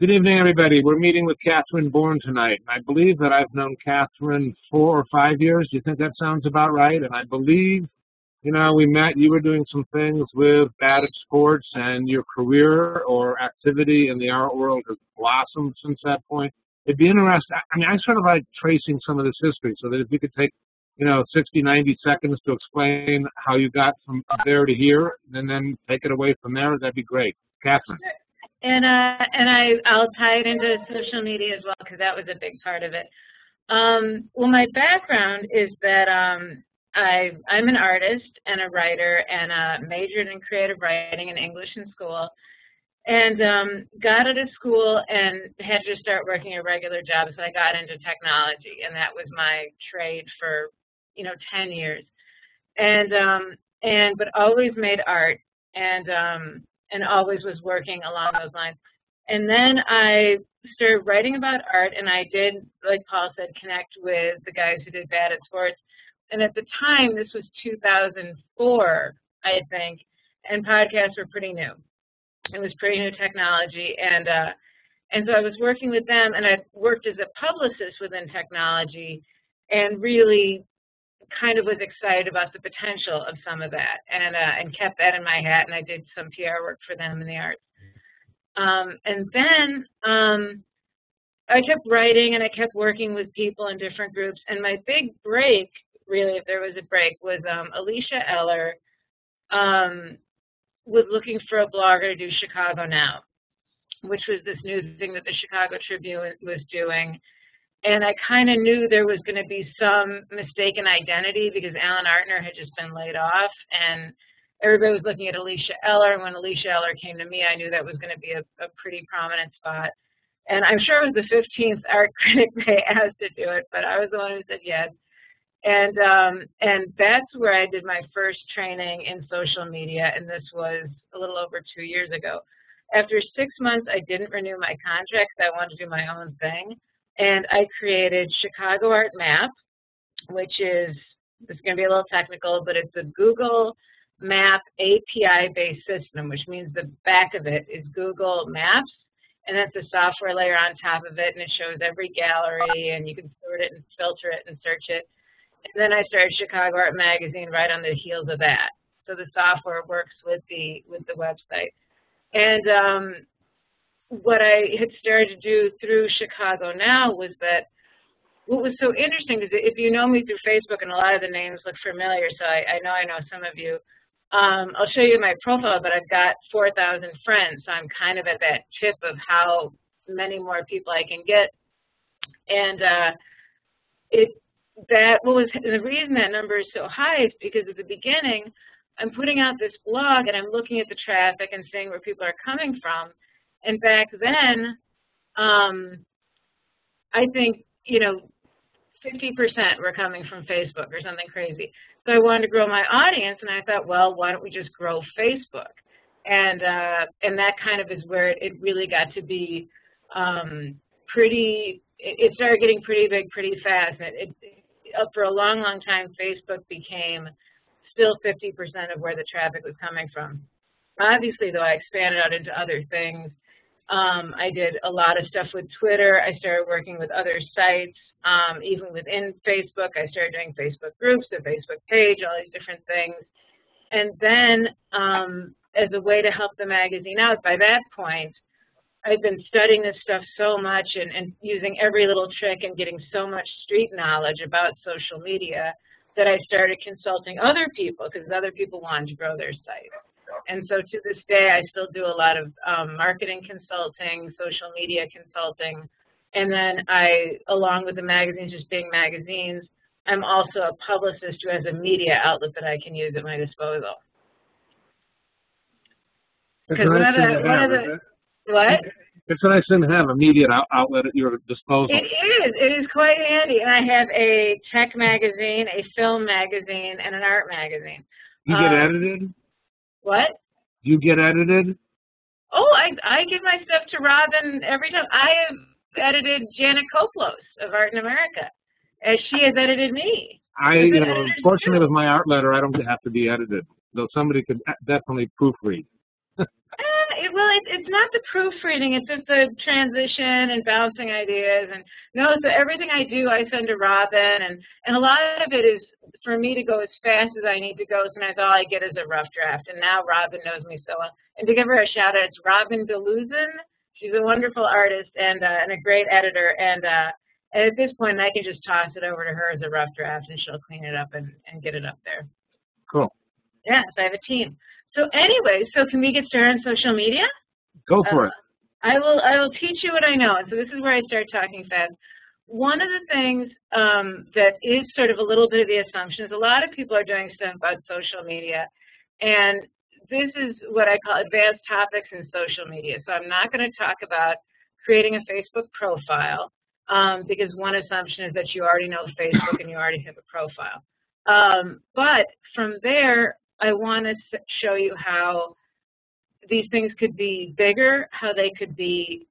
Good evening, everybody. We're meeting with Kathryn Born tonight. I believe that I've known Kathryn 4 or 5 years. Do you think that sounds about right? And I believe, we met, you were doing some things with Bad at Sports, and your career or activity in the art world has blossomed since that point. It'd be interesting. I sort of like tracing some of this history, so that if you could take, 60, 90 seconds to explain how you got from there to here, and then take it away from there, that'd be great. Kathryn. And I'll tie it into social media as well, because that was a big part of it. Well, my background is that I'm an artist and a writer, and majored in creative writing and English in school, and got out of school and had to start working a regular job, so I got into technology, and that was my trade for 10 years, but always made art, and always was working along those lines. And then I started writing about art, and I did, like Paul said, connect with the guys who did Bad at Sports. And at the time, this was 2004, I think, and podcasts were pretty new. It was pretty new technology, and so I was working with them, and I worked as a publicist within technology, and really kind of was excited about the potential of some of that, and kept that in my hat, and I did some PR work for them in the arts. And then I kept writing, and I kept working with people in different groups, and my big break, really, if there was a break, was Alicia Eller was looking for a blogger to do Chicago Now, which was this new thing that the Chicago Tribune was doing. And I kind of knew there was going to be some mistaken identity, because Alan Artner had just been laid off, and everybody was looking at Alicia Eller. And when Alicia Eller came to me, I knew that was going to be a pretty prominent spot. And I'm sure it was the 15th art critic they asked to do it, but I was the one who said yes. And that's where I did my first training in social media, and this was a little over 2 years ago. After 6 months, I didn't renew my contract because I wanted to do my own thing. And I created Chicago Art Map, which is, it's going to be a little technical, but it's a Google Map API-based system, which means the back of it is Google Maps, and that's a software layer on top of it, and it shows every gallery, and you can sort it and filter it and search it. And then I started Chicago Art Magazine right on the heels of that. So the software works with the website. And what I had started to do through Chicago Now was that what was so interesting is that if you know me through Facebook, and a lot of the names look familiar, so I know some of you, I'll show you my profile, but I've got 4,000 friends, so I'm kind of at that tip of how many more people I can get. And the reason that number is so high is because at the beginning, I'm putting out this blog, and I'm looking at the traffic and seeing where people are coming from. And back then, I think, 50% were coming from Facebook or something crazy. So I wanted to grow my audience, and I thought, well, why don't we just grow Facebook? And that kind of is where it really got to be it started getting pretty big pretty fast. And for a long, long time, Facebook became still 50% of where the traffic was coming from. Obviously, though, I expanded out into other things. I did a lot of stuff with Twitter. I started working with other sites. Even within Facebook, I started doing Facebook groups, a Facebook page, all these different things. And then as a way to help the magazine out, by that point, I'd been studying this stuff so much and using every little trick and getting so much street knowledge about social media that I started consulting other people, because other people wanted to grow their sites. And so to this day, I still do a lot of marketing consulting, social media consulting, and then along with the magazines just being magazines, I'm also a publicist who has a media outlet that I can use at my disposal. Because what? It's a nice thing to have a media outlet at your disposal. It is quite handy. And I have a tech magazine, a film magazine, and an art magazine. You get edited? What? You get edited? Oh, I give my stuff to Robin every time. I have edited Janet Koplos of Art in America, as she has edited me. Fortunately, with my art letter, I don't have to be edited, though somebody could definitely proofread. It's not the proofreading. It's just the transition and bouncing ideas. And no, so everything I do, I send to Robin, and a lot of it is for me to go as fast as I need to go. Sometimes all I get is a rough draft, and now Robin knows me so well. And to give her a shout out, it's Robin DeLuzin. She's a wonderful artist and a great editor. And at this point, I can just toss it over to her as a rough draft, and she'll clean it up and get it up there. Cool. Yeah, so I have a team. So anyway, so can we get started on social media? Go for it. I will teach you what I know. And so this is where I start talking fast. One of the things that is sort of a little bit of the assumption is a lot of people are doing stuff about social media. And this is what I call advanced topics in social media. So I'm not going to talk about creating a Facebook profile because one assumption is that you already know Facebook and you already have a profile. But from there, I want to show you how these things could be bigger, how they could be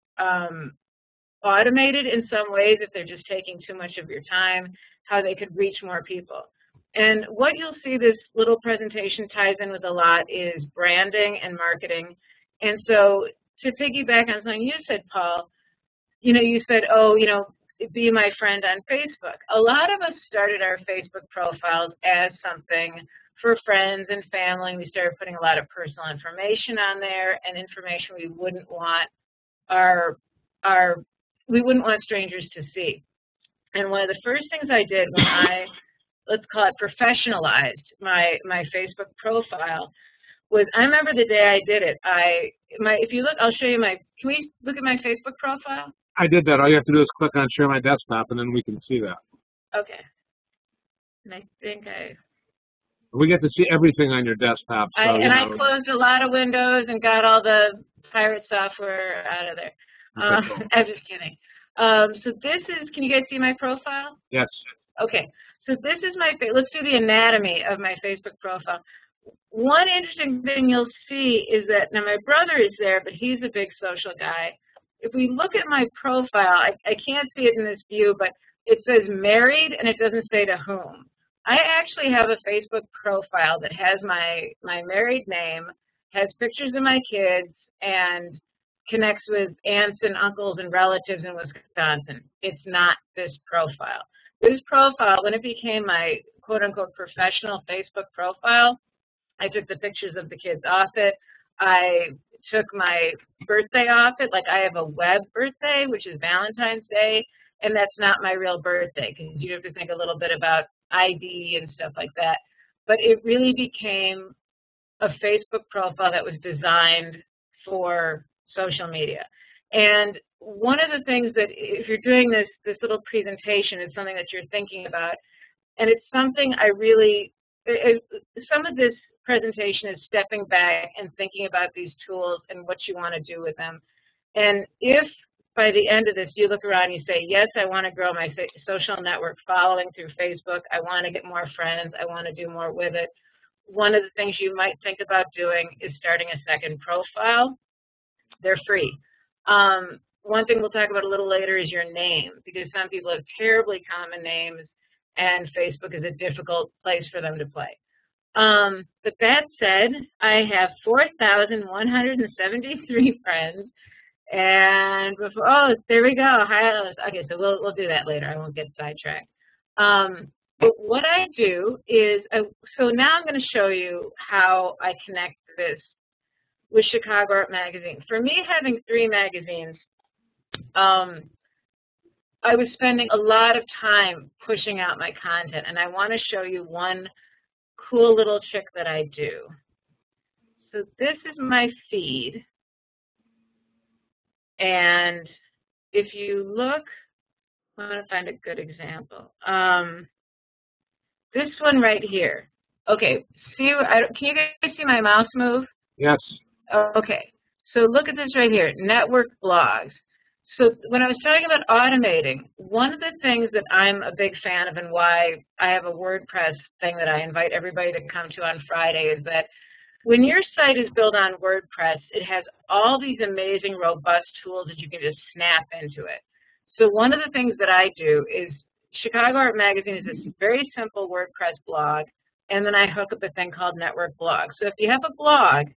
automated in some ways if they're just taking too much of your time, how they could reach more people. And what you'll see this little presentation ties in with a lot is branding and marketing. And so to piggyback on something you said, Paul, you said, oh, be my friend on Facebook. A lot of us started our Facebook profiles as something for friends and family. We started putting a lot of personal information on there and information we wouldn't want we wouldn't want strangers to see. And one of the first things I did when I, let's call it professionalized my Facebook profile was, I remember the day I did it. If you look, I'll show you can we look at my Facebook profile? I did that. All you have to do is click on share my desktop and then we can see that. Okay. And I think we get to see everything on your desktop. So, I closed a lot of windows and got all the pirate software out of there. Cool. I'm just kidding. So this is, can you guys see my profile? Yes. Okay. So this is let's do the anatomy of my Facebook profile. One interesting thing you'll see is that, now my brother is there, but he's a big social guy. If we look at my profile, I can't see it in this view, but it says married and it doesn't say to whom. I actually have a Facebook profile that has my married name, has pictures of my kids, and connects with aunts and uncles and relatives in Wisconsin. It's not this profile. This profile, when it became my quote-unquote professional Facebook profile, I took the pictures of the kids off it. I took my birthday off it. Like, I have a web birthday, which is Valentine's Day, and that's not my real birthday because you have to think a little bit about ID and stuff like that. But it really became a Facebook profile that was designed for social media. And one of the things that, if you're doing this little presentation, it's something that you're thinking about, and it's something I really, some of this presentation is stepping back and thinking about these tools and what you want to do with them. And if by the end of this you look around and you say, yes, I want to grow my social network following through Facebook, I want to get more friends, I want to do more with it, one of the things you might think about doing is starting a second profile. They're free. One thing we'll talk about a little later is your name, because some people have terribly common names and Facebook is a difficult place for them to play. But that said, I have 4,173 friends, and before, oh, there we go. Okay, so we'll do that later. I won't get sidetracked. But what I do is, so now I'm going to show you how I connect this with Chicago Art Magazine. For me, having 3 magazines, I was spending a lot of time pushing out my content, and I want to show you one cool little trick that I do. So this is my feed, and if you look, I want to find a good example. This one right here. Okay, can you guys see my mouse move? Yes. Okay, so look at this right here, network blogs. So when I was talking about automating, one of the things that I'm a big fan of and why I have a WordPress thing that I invite everybody to come to on Friday is that when your site is built on WordPress, it has all these amazing, robust tools that you can just snap into it. So one of the things that I do is Chicago Art Magazine is this very simple WordPress blog, and then I hook up a thing called Network Blog. So if you have a blog,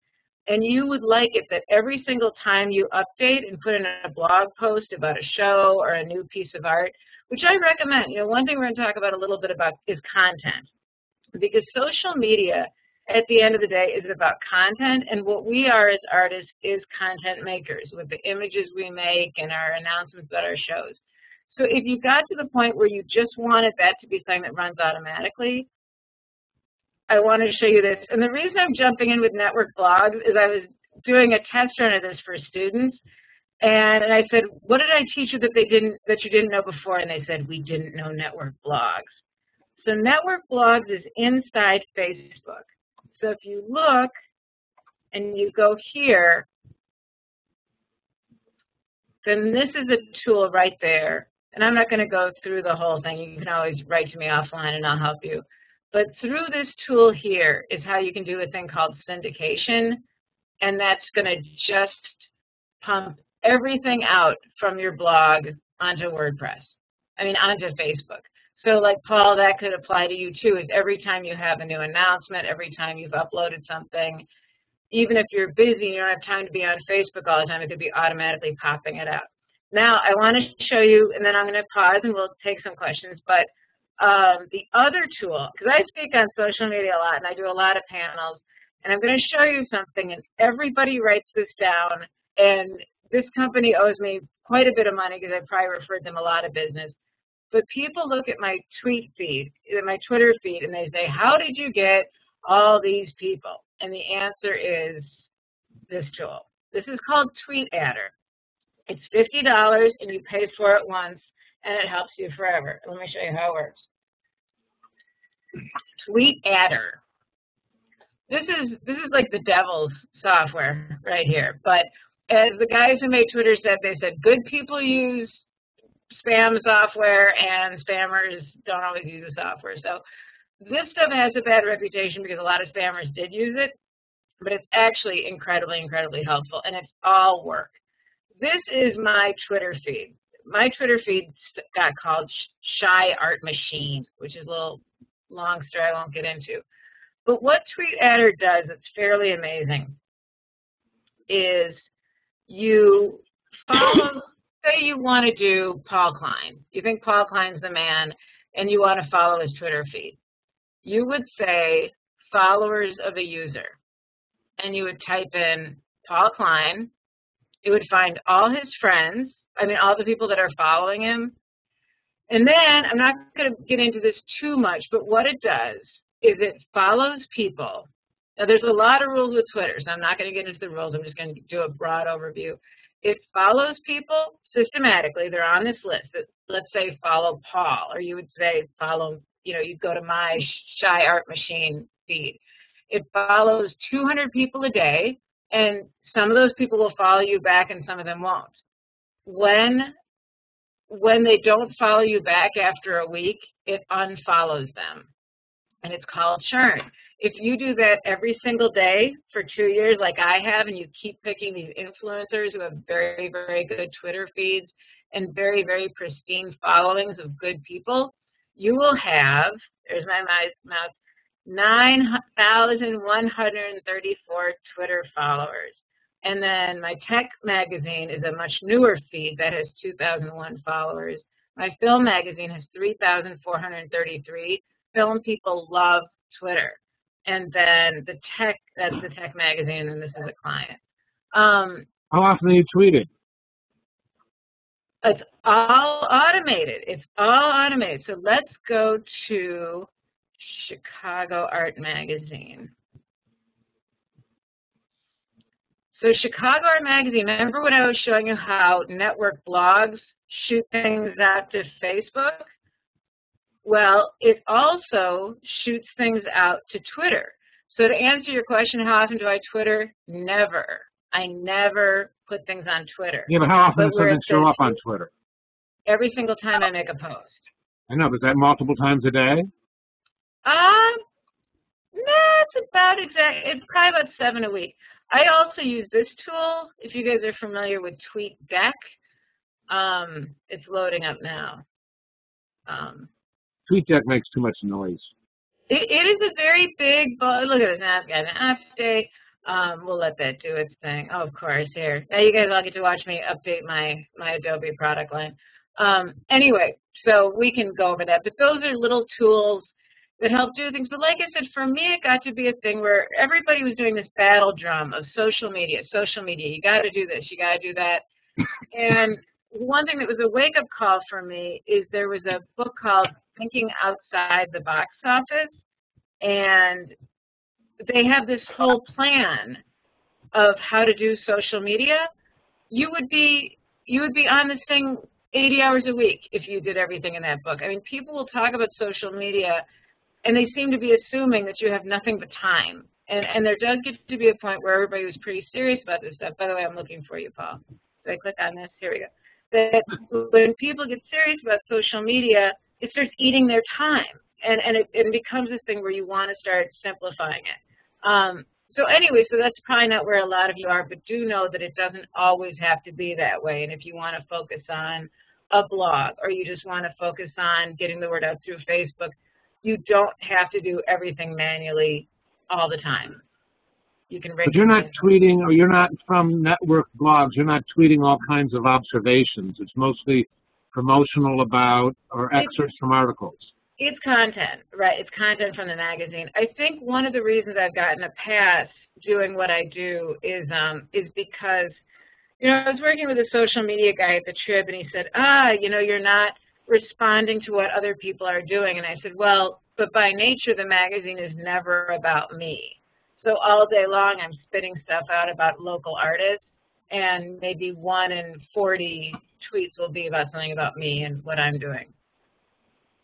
And you would like it that every single time you update and put in a blog post about a show or a new piece of art, which I recommend. You know, one thing we're going to talk about a little bit about is content. Because social media, at the end of the day, is about content, and what we are as artists is content makers with the images we make and our announcements at our shows. So if you got to the point where you just wanted that to be something that runs automatically, I want to show you this. And the reason I'm jumping in with network blogs is I was doing a test run of this for students, and I said, what did I teach you that you didn't know before? And they said, we didn't know network blogs. So network blogs is inside Facebook. So if you look and you go here, then this is a tool right there. And I'm not going to go through the whole thing. You can always write to me offline and I'll help you. But through this tool here is how you can do a thing called syndication. And that's going to just pump everything out from your blog onto WordPress. Onto Facebook. So like Paul, that could apply to you too, is every time you have a new announcement, every time you've uploaded something, even if you're busy, you don't have time to be on Facebook all the time, it could be automatically popping it out. Now, I want to show you, and then I'm going to pause and we'll take some questions, but the other tool, because I speak on social media a lot and I do a lot of panels, and I'm going to show you something, and everybody writes this down, and this company owes me quite a bit of money because I probably referred them a lot of business. But people look at my tweet feed, my Twitter feed, and they say, how did you get all these people? And the answer is this tool. This is called Tweet Adder. It's $50 and you pay for it once and it helps you forever. Let me show you how it works. Tweet Adder. This is like the devil's software right here. But as the guys who made Twitter said, they said good people use spam software and spammers don't always use the software. So this stuff has a bad reputation because a lot of spammers did use it, but it's actually incredibly, incredibly helpful, and it's all work. This is my Twitter feed. My Twitter feed got called Shy Art Machine, which is a little long story I won't get into. But what Tweet Adder does that's fairly amazing is you follow. Say you want to do Paul-Klein. You think Paul-Klein's the man, and you want to follow his Twitter feed. You would say followers of a user, and you would type in Paul-Klein. It would find all his friends, all the people that are following him. And then, I'm not going to get into this too much, but what it does is it follows people. Now, there's a lot of rules with Twitter, so I'm not going to get into the rules. I'm just going to do a broad overview. It follows people systematically. They're on this list. Let's say follow Paul, or you would say follow, you'd go to my Shy Art Machine feed. It follows 200 people a day, and some of those people will follow you back and some of them won't. When they don't follow you back after a week, it unfollows them, and it's called churn. If you do that every single day for 2 years like I have, and you keep picking these influencers who have very, very good Twitter feeds and very, very pristine followings of good people, you will have, there's my mouse, 9,134 Twitter followers. And then my tech magazine is a much newer feed that has 2,001 followers. My film magazine has 3,433. Film people love Twitter. And then the tech, that's the tech magazine, and this is a client. How often are you tweeting? It's all automated. It's all automated. So let's go to Chicago Art Magazine. So Chicago Art Magazine, remember when I was showing you how network blogs shoot things out to Facebook? Well, it also shoots things out to Twitter. So to answer your question, how often do I Twitter? Never. I never put things on Twitter. Yeah, but how often does something show up on Twitter? Every single time I make a post. I know, but is that multiple times a day? No, it's about it's probably about 7 a week. I also use this tool, if you guys are familiar with TweetDeck. It's loading up now. TweetDeck makes too much noise. It is a very big, look at this, now I've got an update. We'll let that do its thing. Oh, of course, here. Now you guys all get to watch me update my Adobe product line. Anyway, so we can go over that. But those are little tools that help do things. But like I said, for me, it got to be a thing where everybody was doing this battle drum of social media. Social media, you got to do this, you got to do that. And one thing that was a wake-up call for me is there was a book called Thinking Outside the Box Office, and they have this whole plan of how to do social media. You would be on this thing 80 hours a week if you did everything in that book. I mean, people will talk about social media, and they seem to be assuming that you have nothing but time. And there does get to be a point where everybody was pretty serious about this stuff. By the way, I'm looking for you, Paul. So I click on this. Here we go. That when people get serious about social media, it starts eating their time. And it becomes this thing where you want to start simplifying it. So anyway, so that's probably not where a lot of you are, but do know that it doesn't always have to be that way. And if you want to focus on a blog, or you just want to focus on getting the word out through Facebook, you don't have to do everything manually all the time. You can. But you're not tweeting, or you're not from network blogs. You're not tweeting all kinds of observations. It's mostly promotional about or excerpts from articles. It's content, right? It's content from the magazine. I think one of the reasons I've gotten a pass doing what I do is because, you know, I was working with a social media guy at the Trib, and he said, you know, you're not responding to what other people are doing. And I said, well, but by nature, the magazine is never about me. So all day long, I'm spitting stuff out about local artists, and maybe 1 in 40 tweets will be about something about me and what I'm doing.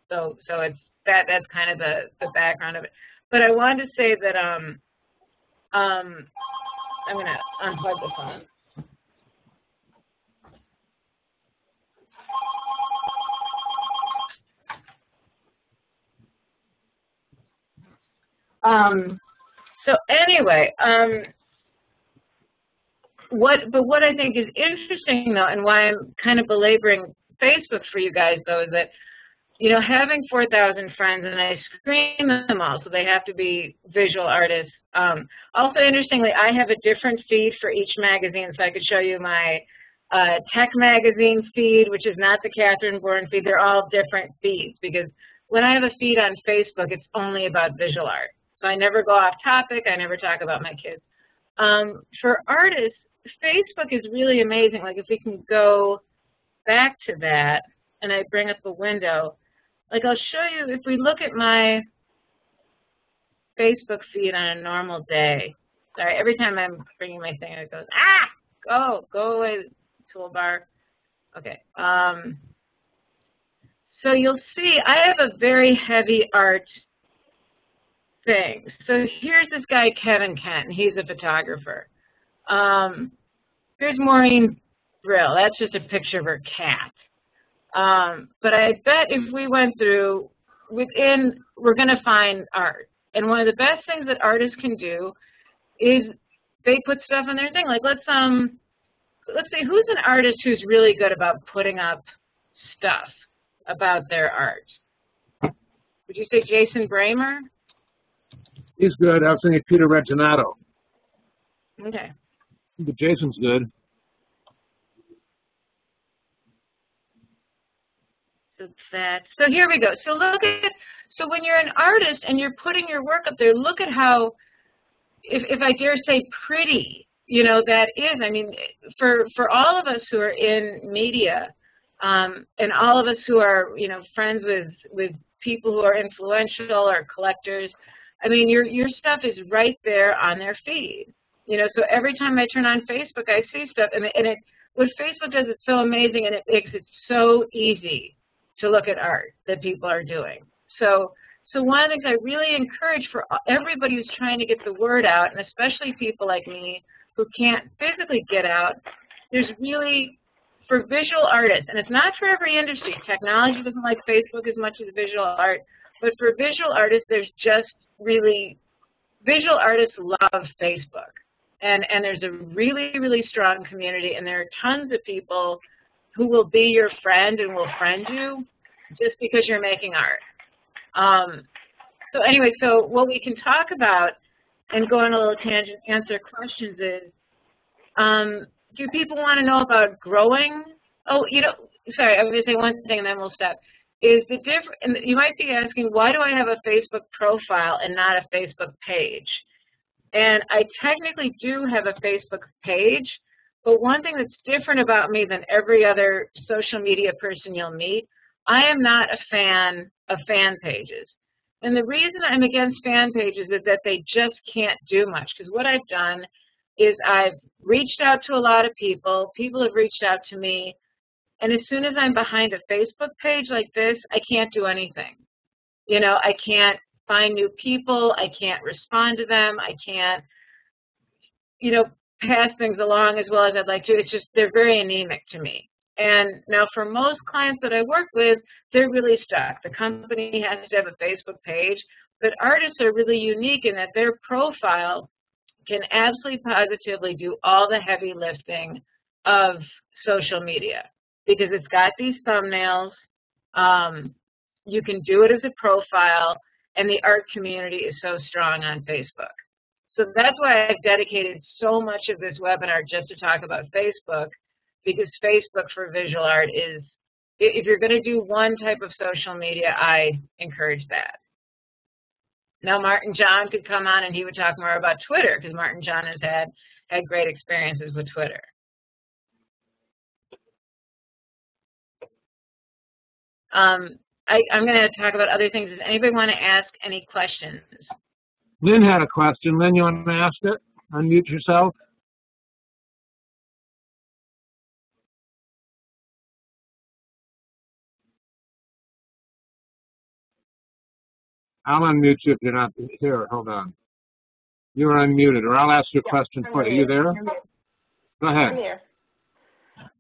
So it's that's kind of the background of it. But I wanted to say that I'm going to unplug the phone. So anyway, what I think is interesting though, and why I'm kind of belaboring Facebook for you guys though, is that, you know, having 4,000 friends, and I screen them all, so they have to be visual artists. Also, interestingly, I have a different feed for each magazine, so I could show you my tech magazine feed, which is not the Kathryn Born feed. They're all different feeds, because when I have a feed on Facebook, it's only about visual art. So I never go off topic. I never talk about my kids. For artists, Facebook is really amazing. Like if we can go back to that, and I bring up a window, like I'll show you, if we look at my Facebook feed on a normal day. Sorry, every time I'm bringing my thing, it goes, go away, toolbar. Okay. So you'll see I have a very heavy art thing. So here's this guy, Kevin Kent. He's a photographer. Here's Maureen Brill. That's just a picture of her cat. But I bet if we went through, we're going to find art. And one of the best things that artists can do is they put stuff on their thing. Like let's see, who's an artist who's really good about putting up stuff about their art? Would you say Jason Bramer? He's good. I was thinking Peter Reginato. Okay. But Jason's good. So here we go. So look at, so when you're an artist and you're putting your work up there, look at how, if I dare say, pretty, you know, that is. I mean, for all of us who are in media, and all of us who are, you know, friends with people who are influential or collectors, I mean, your stuff is right there on their feed. You know, so every time I turn on Facebook, I see stuff, and what Facebook does, it's so amazing, and it makes it so easy to look at art that people are doing. So one of the things I really encourage for everybody who's trying to get the word out, and especially people like me who can't physically get out, there's really, for visual artists, and it's not for every industry. Technology doesn't like Facebook as much as visual art, but for visual artists, there's just really, visual artists love Facebook. And there's a really, really strong community, and there are tons of people who will be your friend and will friend you just because you're making art. So anyway, so what we can talk about and go on a little tangent, answer questions is, do people want to know about growing? Oh, sorry, I'm going to say one thing and then we'll stop. Is the difference, and you might be asking, why do I have a Facebook profile and not a Facebook page? And I technically do have a Facebook page, but one thing that's different about me than every other social media person you'll meet, I am not a fan of fan pages. And the reason I'm against fan pages is that they just can't do much. Because what I've done is I've reached out to a lot of people. People have reached out to me. And as soon as I'm behind a Facebook page like this, I can't do anything. I can't find new people. I can't respond to them. I can't, pass things along as well as I'd like to. It's just, they're very anemic to me. And now for most clients that I work with, they're really stuck. The company has to have a Facebook page, but artists are really unique in that their profile can absolutely positively do all the heavy lifting of social media because it's got these thumbnails. You can do it as a profile, and the art community is so strong on Facebook. So that's why I've dedicated so much of this webinar just to talk about Facebook, because Facebook for visual art is, if you're going to do one type of social media, I encourage that. Now Martin John could come on and he would talk more about Twitter, because Martin John has had great experiences with Twitter. I'm going to talk about other things. Does anybody want to ask any questions? Lynn had a question. Lynn, you want to ask it? Unmute yourself. I'll unmute you if you're not here. Hold on. You're unmuted, or I'll ask your question for you. Are you there? Go ahead. I'm here.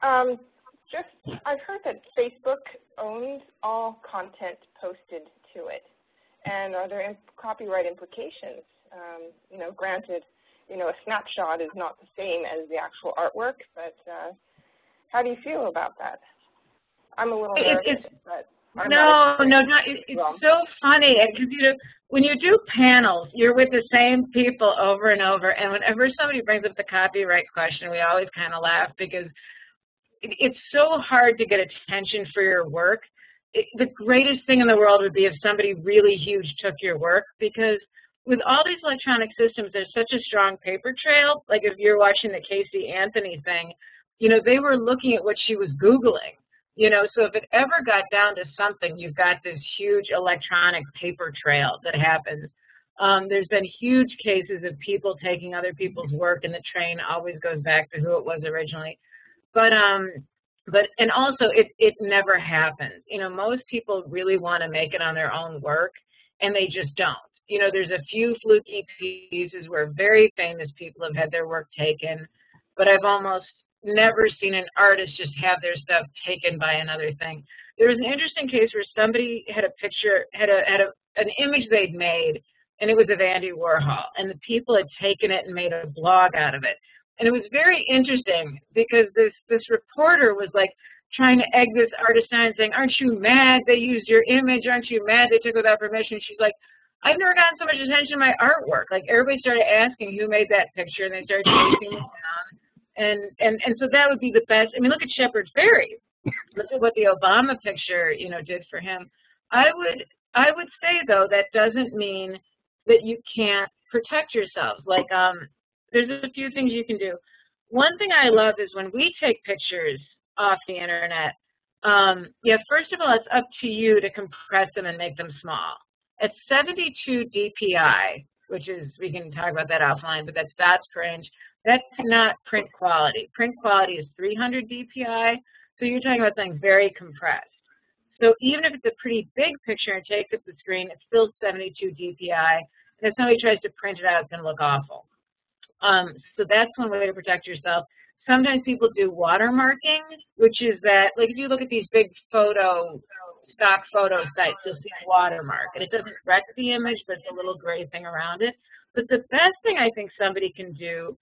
I've heard that Facebook owns all content posted to it. And are there copyright implications? Granted, a snapshot is not the same as the actual artwork, but how do you feel about that? I'm a little nervous, but no, it's so funny, because when you do panels, you're with the same people over and over, and whenever somebody brings up the copyright question, we always kind of laugh because it's so hard to get attention for your work. The greatest thing in the world would be if somebody really huge took your work, because with all these electronic systems, there's such a strong paper trail. Like if you're watching the Casey Anthony thing, they were looking at what she was Googling. So if it ever got down to something, you've got this huge electronic paper trail that happens. There's been huge cases of people taking other people's work, and the train always goes back to who it was originally. But also it never happens. Most people really want to make it on their own work, and they just don't. There's a few fluky pieces where very famous people have had their work taken, but I've almost never seen an artist just have their stuff taken by another thing. There was an interesting case where somebody had a picture, an image they'd made, and it was of Andy Warhol, and the people had taken it and made a blog out of it. And it was very interesting because this reporter was like trying to egg this artist on, saying, "Aren't you mad they used your image? Aren't you mad they took it without permission?" She's like, "I've never gotten so much attention to my artwork." Like everybody started asking who made that picture, and they started chasing it down. And so that would be the best. I mean, look at Shepard Fairey. Look at what the Obama picture, did for him. I would say though that doesn't mean that you can't protect yourself. Like there's a few things you can do. One thing I love is when we take pictures off the internet. First of all, it's up to you to compress them and make them small. At 72 DPI, which is, we can talk about that offline, but that's dots per inch. That's not print quality. Print quality is 300 DPI, so you're talking about something very compressed. So even if it's a pretty big picture and takes up the screen, it's still 72 DPI. And if somebody tries to print it out, it's going to look awful. So that's one way to protect yourself. Sometimes people do watermarking, which is that, like if you look at these big stock photo sites, you'll see a watermark. And it doesn't wreck the image, but it's a little gray thing around it. But the best thing I think somebody can do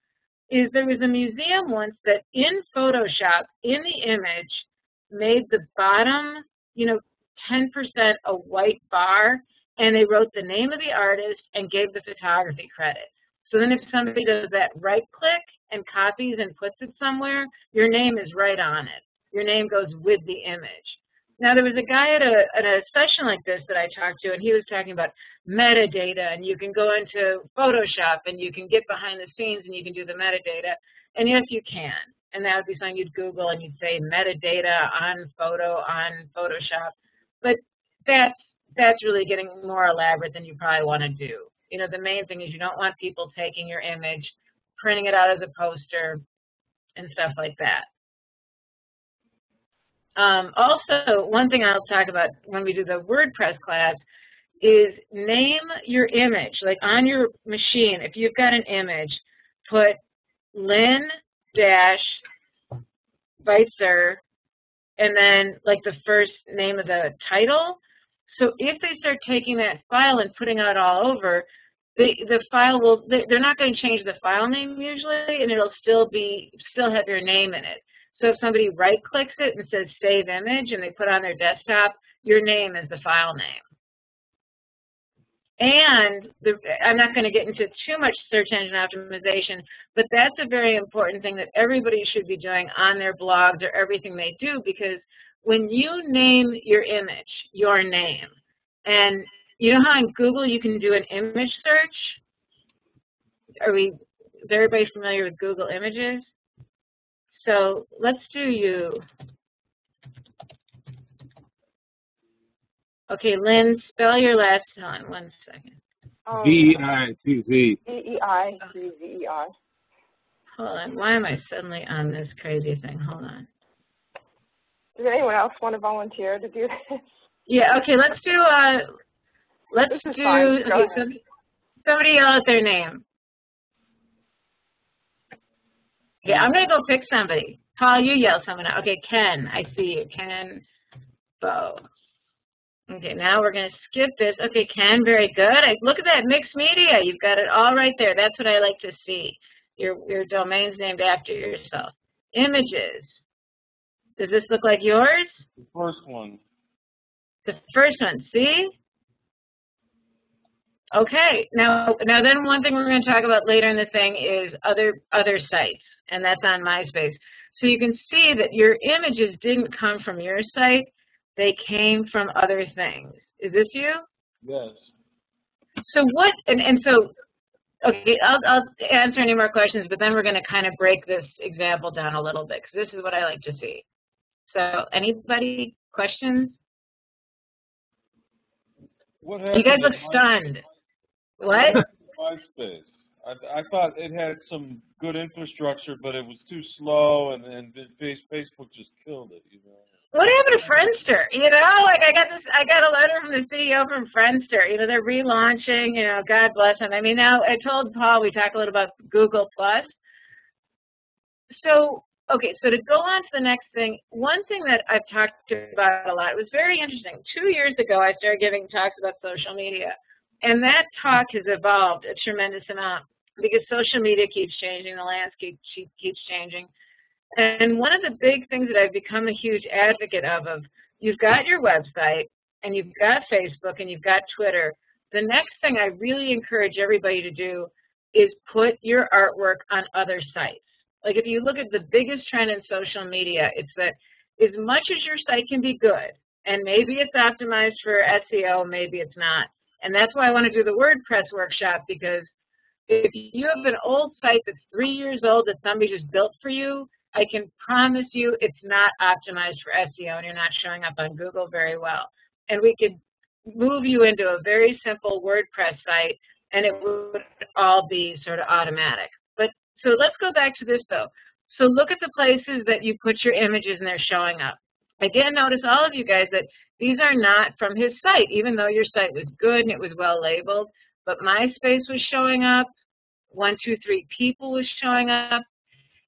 is there was a museum once that in Photoshop, in the image, made the bottom, 10% a white bar, and they wrote the name of the artist and gave the photography credit. So then if somebody does that right click and copies and puts it somewhere, your name is right on it. Your name goes with the image. Now, there was a guy at a session like this that I talked to, and he was talking about metadata, and you can go into Photoshop, and you can get behind the scenes, and you can do the metadata. And yes, you can. And that would be something you'd Google, and you'd say metadata on photo on Photoshop. But that's really getting more elaborate than you probably want to do. You know, the main thing is you don't want people taking your image, printing it out as a poster, and stuff like that. Also, one thing I'll talk about when we do the WordPress class is name your image. Like on your machine, if you've got an image, put Lynn-Weitzer and then like the first name of the title. So if they start taking that file and putting it all over, the file will, they're not going to change the file name usually, and it'll still have your name in it. So if somebody right-clicks it and says Save Image and they put it on their desktop, your name is the file name. And I'm not going to get into too much search engine optimization, but that's a very important thing that everybody should be doing on their blogs or everything they do, because when you name your image, your name, and you know how in Google you can do an image search? Is everybody familiar with Google Images? So let's do you. Okay, Lynn, spell your last one. 1 second. V-E-I-T-Z. V-E-I-T-Z-E-R. Hold on. Why am I suddenly on this crazy thing? Hold on. Does anyone else want to volunteer to do this? Yeah. Okay. Let's do. Okay, somebody yell out their name. Yeah, I'm gonna go pick somebody. Paul, you yell someone out. Okay, Ken. I see you. Ken Bo. Okay, now we're going to skip this. Okay, Ken, very good. Look at that, mixed media. You've got it all right there. That's what I like to see. Your domain's named after yourself. Images. Does this look like yours? The first one. The first one, see? Okay, now then one thing we're going to talk about later in the thing is other sites, and that's on MySpace. So you can see that your images didn't come from your site. They came from other things. Is this you? Yes. So what, and so, okay, I'll answer any more questions, but then we're going to kind of break this example down a little bit, because this is what I like to see. So anybody, questions? What happened? You guys look stunned. What? MySpace. I thought it had some good infrastructure, but it was too slow, and Facebook just killed it, you know. What happened to Friendster? You know, like I got a letter from the CEO from Friendster. You know, they're relaunching, you know, God bless them. I mean, now I told Paul we talked a little about Google+. So, okay, so to go on to the next thing, one thing that I've talked about a lot, it was very interesting. 2 years ago, I started giving talks about social media, and that talk has evolved a tremendous amount because social media keeps changing, the landscape keeps changing. And one of the big things that I've become a huge advocate of you've got your website, and you've got Facebook, and you've got Twitter. The next thing I really encourage everybody to do is put your artwork on other sites. Like if you look at the biggest trend in social media, it's that as much as your site can be good, and maybe it's optimized for SEO, maybe it's not. And that's why I want to do the WordPress workshop, because if you have an old site that's 3 years old that somebody just built for you, I can promise you it's not optimized for SEO and you're not showing up on Google very well. And we could move you into a very simple WordPress site and it would all be sort of automatic. But so let's go back to this though. So look at the places that you put your images and they're showing up. Again, notice all of you guys that these are not from his site, even though your site was good and it was well labeled. But MySpace was showing up, 123 People was showing up.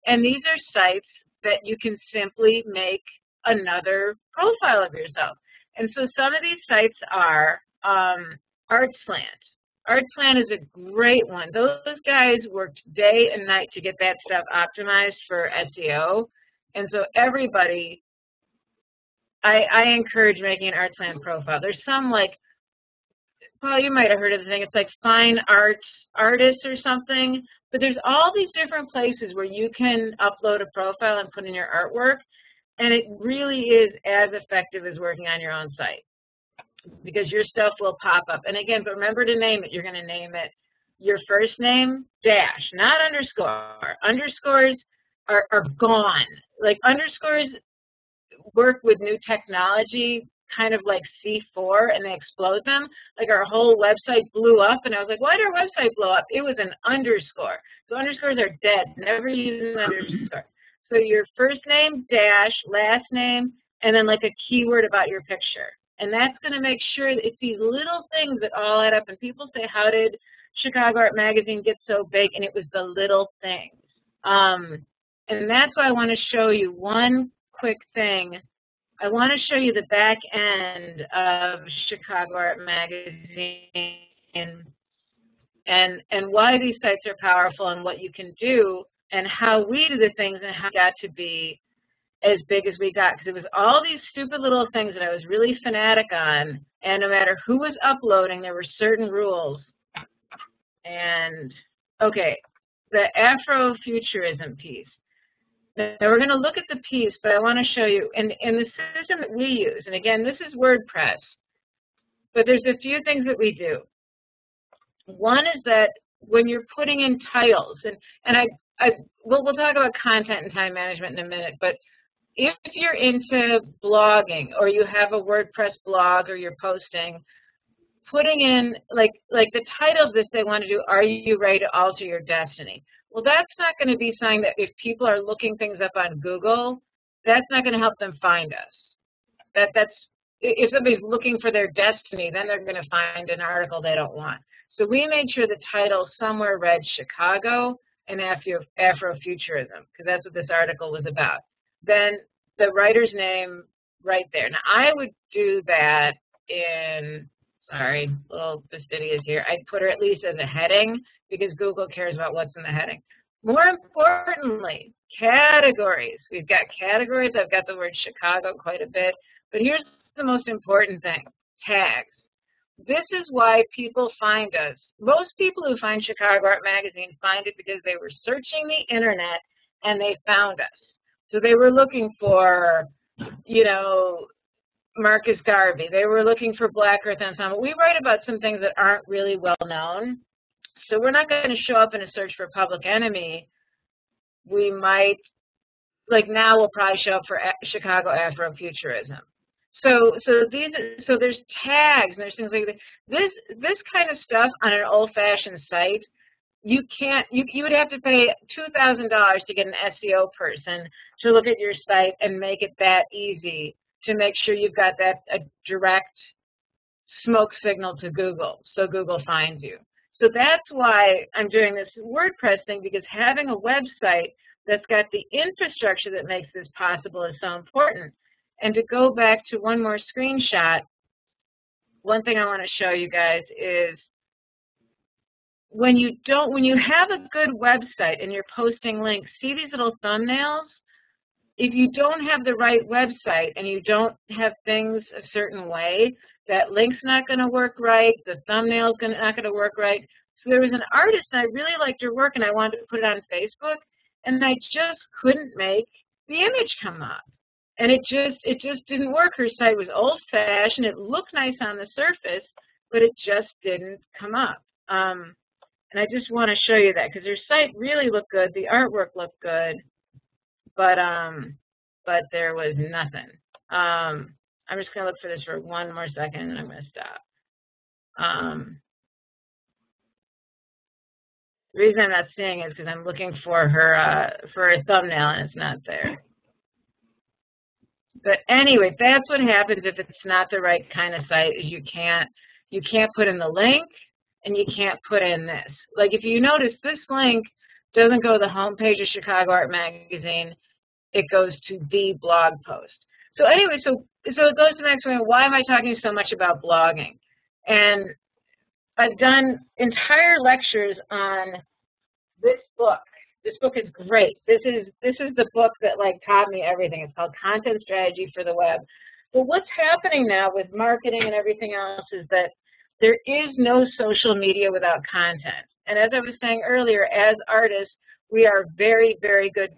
And these are sites that you can simply make another profile of yourself. And so some of these sites are ArtSlant. ArtSlant is a great one. Those guys worked day and night to get that stuff optimized for SEO. And so everybody, I encourage making an ArtSlant profile. There's some like, Paul, you might have heard of the thing. It's like Fine Arts Artists or something. But there's all these different places where you can upload a profile and put in your artwork. And it really is as effective as working on your own site, because your stuff will pop up. And again, but remember to name it. You're going to name it your first name, dash, not underscore. Underscores are gone. Like underscores work with new technology, kind of like C4, and they explode them. Like our whole website blew up, and I was like, why did our website blow up? It was an underscore. So underscores are dead. Never use an underscore. So your first name, dash, last name, and then like a keyword about your picture. And that's going to make sure that it's these little things that all add up. And people say, how did Chicago Art Magazine get so big? And it was the little things. And that's why I want to show you one quick thing. I want to show you the back end of Chicago Art Magazine and why these sites are powerful and what you can do and how we do the things and how we got to be as big as we got, because it was all these stupid little things that I was really fanatic on, and no matter who was uploading, there were certain rules. And, okay, the Afrofuturism piece. Now we're going to look at the piece, but I want to show you, in the system that we use, and again, this is WordPress, but there's a few things that we do. One is that when you're putting in titles, and we'll talk about content and time management in a minute, but if you're into blogging or you have a WordPress blog or you're posting, putting in, like the title of this, they want to do, are you ready to alter your destiny? Well, that's not going to be something that if people are looking things up on Google, that's not going to help them find us. If somebody's looking for their destiny, then they're going to find an article they don't want. So we made sure the title somewhere read Chicago and Afrofuturism, because that's what this article was about. Then the writer's name right there. Now, I would do that in, sorry, little fastidious here. I'd put her at least as a heading, because Google cares about what's in the heading. More importantly, categories. We've got categories. I've got the word Chicago quite a bit. But here's the most important thing, tags. This is why people find us. Most people who find Chicago Art Magazine find it because they were searching the internet and they found us. So they were looking for, you know, Marcus Garvey. They were looking for Black Earth Ensemble. We write about some things that aren't really well known. So we're not going to show up in a search for Public Enemy. We might, like now we'll probably show up for Chicago Afrofuturism. So there's tags and there's things like that. This kind of stuff on an old-fashioned site, you would have to pay $2,000 to get an SEO person to look at your site and make it that easy to make sure you've got that a direct smoke signal to Google, so Google finds you. So that's why I'm doing this WordPress thing, because having a website that's got the infrastructure that makes this possible is so important. And to go back to one more screenshot, one thing I want to show you guys is when you have a good website and you're posting links, see these little thumbnails? If you don't have the right website and you don't have things a certain way, that link's not going to work right, the thumbnail's not going to work right. So there was an artist, and I really liked her work, and I wanted to put it on Facebook, and I just couldn't make the image come up. And it just didn't work. Her site was old-fashioned. It looked nice on the surface, but it just didn't come up. And I just want to show you that, because her site really looked good. The artwork looked good, but there was nothing. I'm just going to look for this for one more second, and I'm going to stop. The reason I'm not seeing it is because I'm looking for her for a thumbnail, and it's not there. But anyway, that's what happens if it's not the right kind of site. Is you can't put in the link, and you can't put in this. Like if you notice, this link doesn't go to the homepage of Chicago Art Magazine. It goes to the blog post. So anyway, so it goes to the next one. Why am I talking so much about blogging? And I've done entire lectures on this book. This book is great. This is the book that like taught me everything. It's called Content Strategy for the Web. But what's happening now with marketing and everything else is that There is no social media without content. And as I was saying earlier, as artists, we are very, very good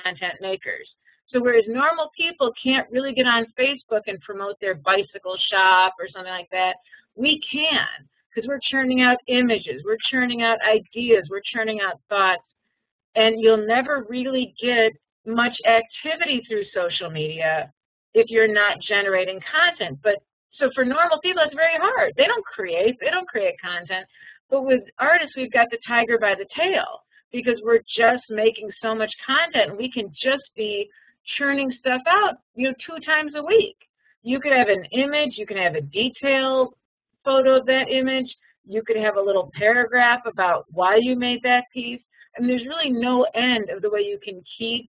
content makers. So whereas normal people can't really get on Facebook and promote their bicycle shop or something like that, we can, because we're churning out images, we're churning out ideas, we're churning out thoughts, and you'll never really get much activity through social media if you're not generating content. But so for normal people, it's very hard. They don't create content. But with artists, we've got the tiger by the tail, because we're just making so much content, and we can just be churning stuff out, 2 times a week. You could have an image, you can have a detailed photo of that image, you could have a little paragraph about why you made that piece. I mean, there's really no end of the way you can keep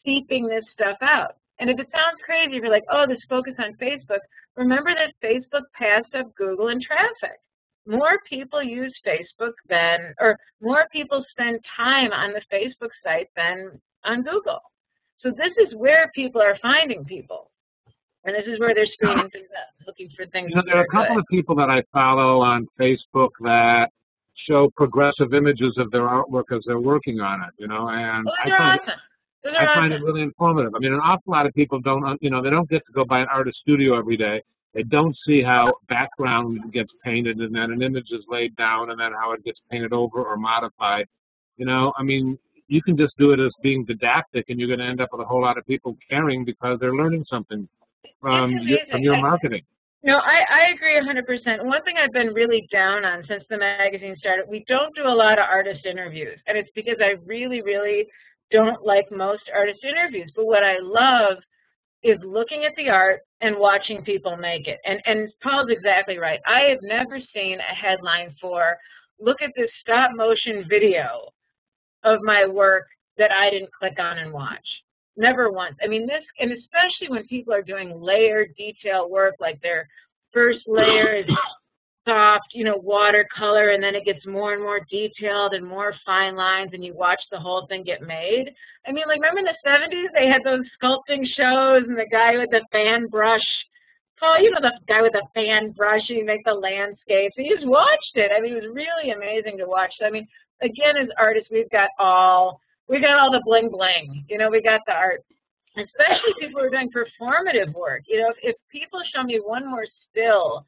seeping this stuff out. And if it sounds crazy, if you're like, oh, this focus on Facebook, remember that Facebook passed up Google in traffic. More people use Facebook than, or more people spend time on the Facebook site than on Google. So this is where people are finding people. And this is where they're screening things up, looking for things. There are a couple of people that I follow on Facebook that show progressive images of their artwork as they're working on it, and I find it really informative. I mean, an awful lot of people don't, they don't get to go by an artist studio every day. They don't see how background gets painted and then an image is laid down and then how it gets painted over or modified. I mean, you can just do it as being didactic, and you're going to end up with a whole lot of people caring because they're learning something from your marketing. No, I agree 100%. One thing I've been really down on since the magazine started, we don't do a lot of artist interviews, and it's because I really, really don't like most artist interviews. But what I love is looking at the art and watching people make it. And Paul's exactly right. I have never seen a headline for, look at this stop motion video of my work that I didn't click on and watch. Never once. I mean, this, and especially when people are doing layered detail work, like their first layer is soft, watercolor, and then it gets more and more detailed and more fine lines, and you watch the whole thing get made. I mean, like, remember in the 70s, they had those sculpting shows, and the guy with the fan brush, Paul, the guy with the fan brush, and you make the landscapes, and you just watched it. I mean, it was really amazing to watch. So, I mean, again, as artists, we've got all the bling bling, we got the art, especially people who are doing performative work. If people show me one more still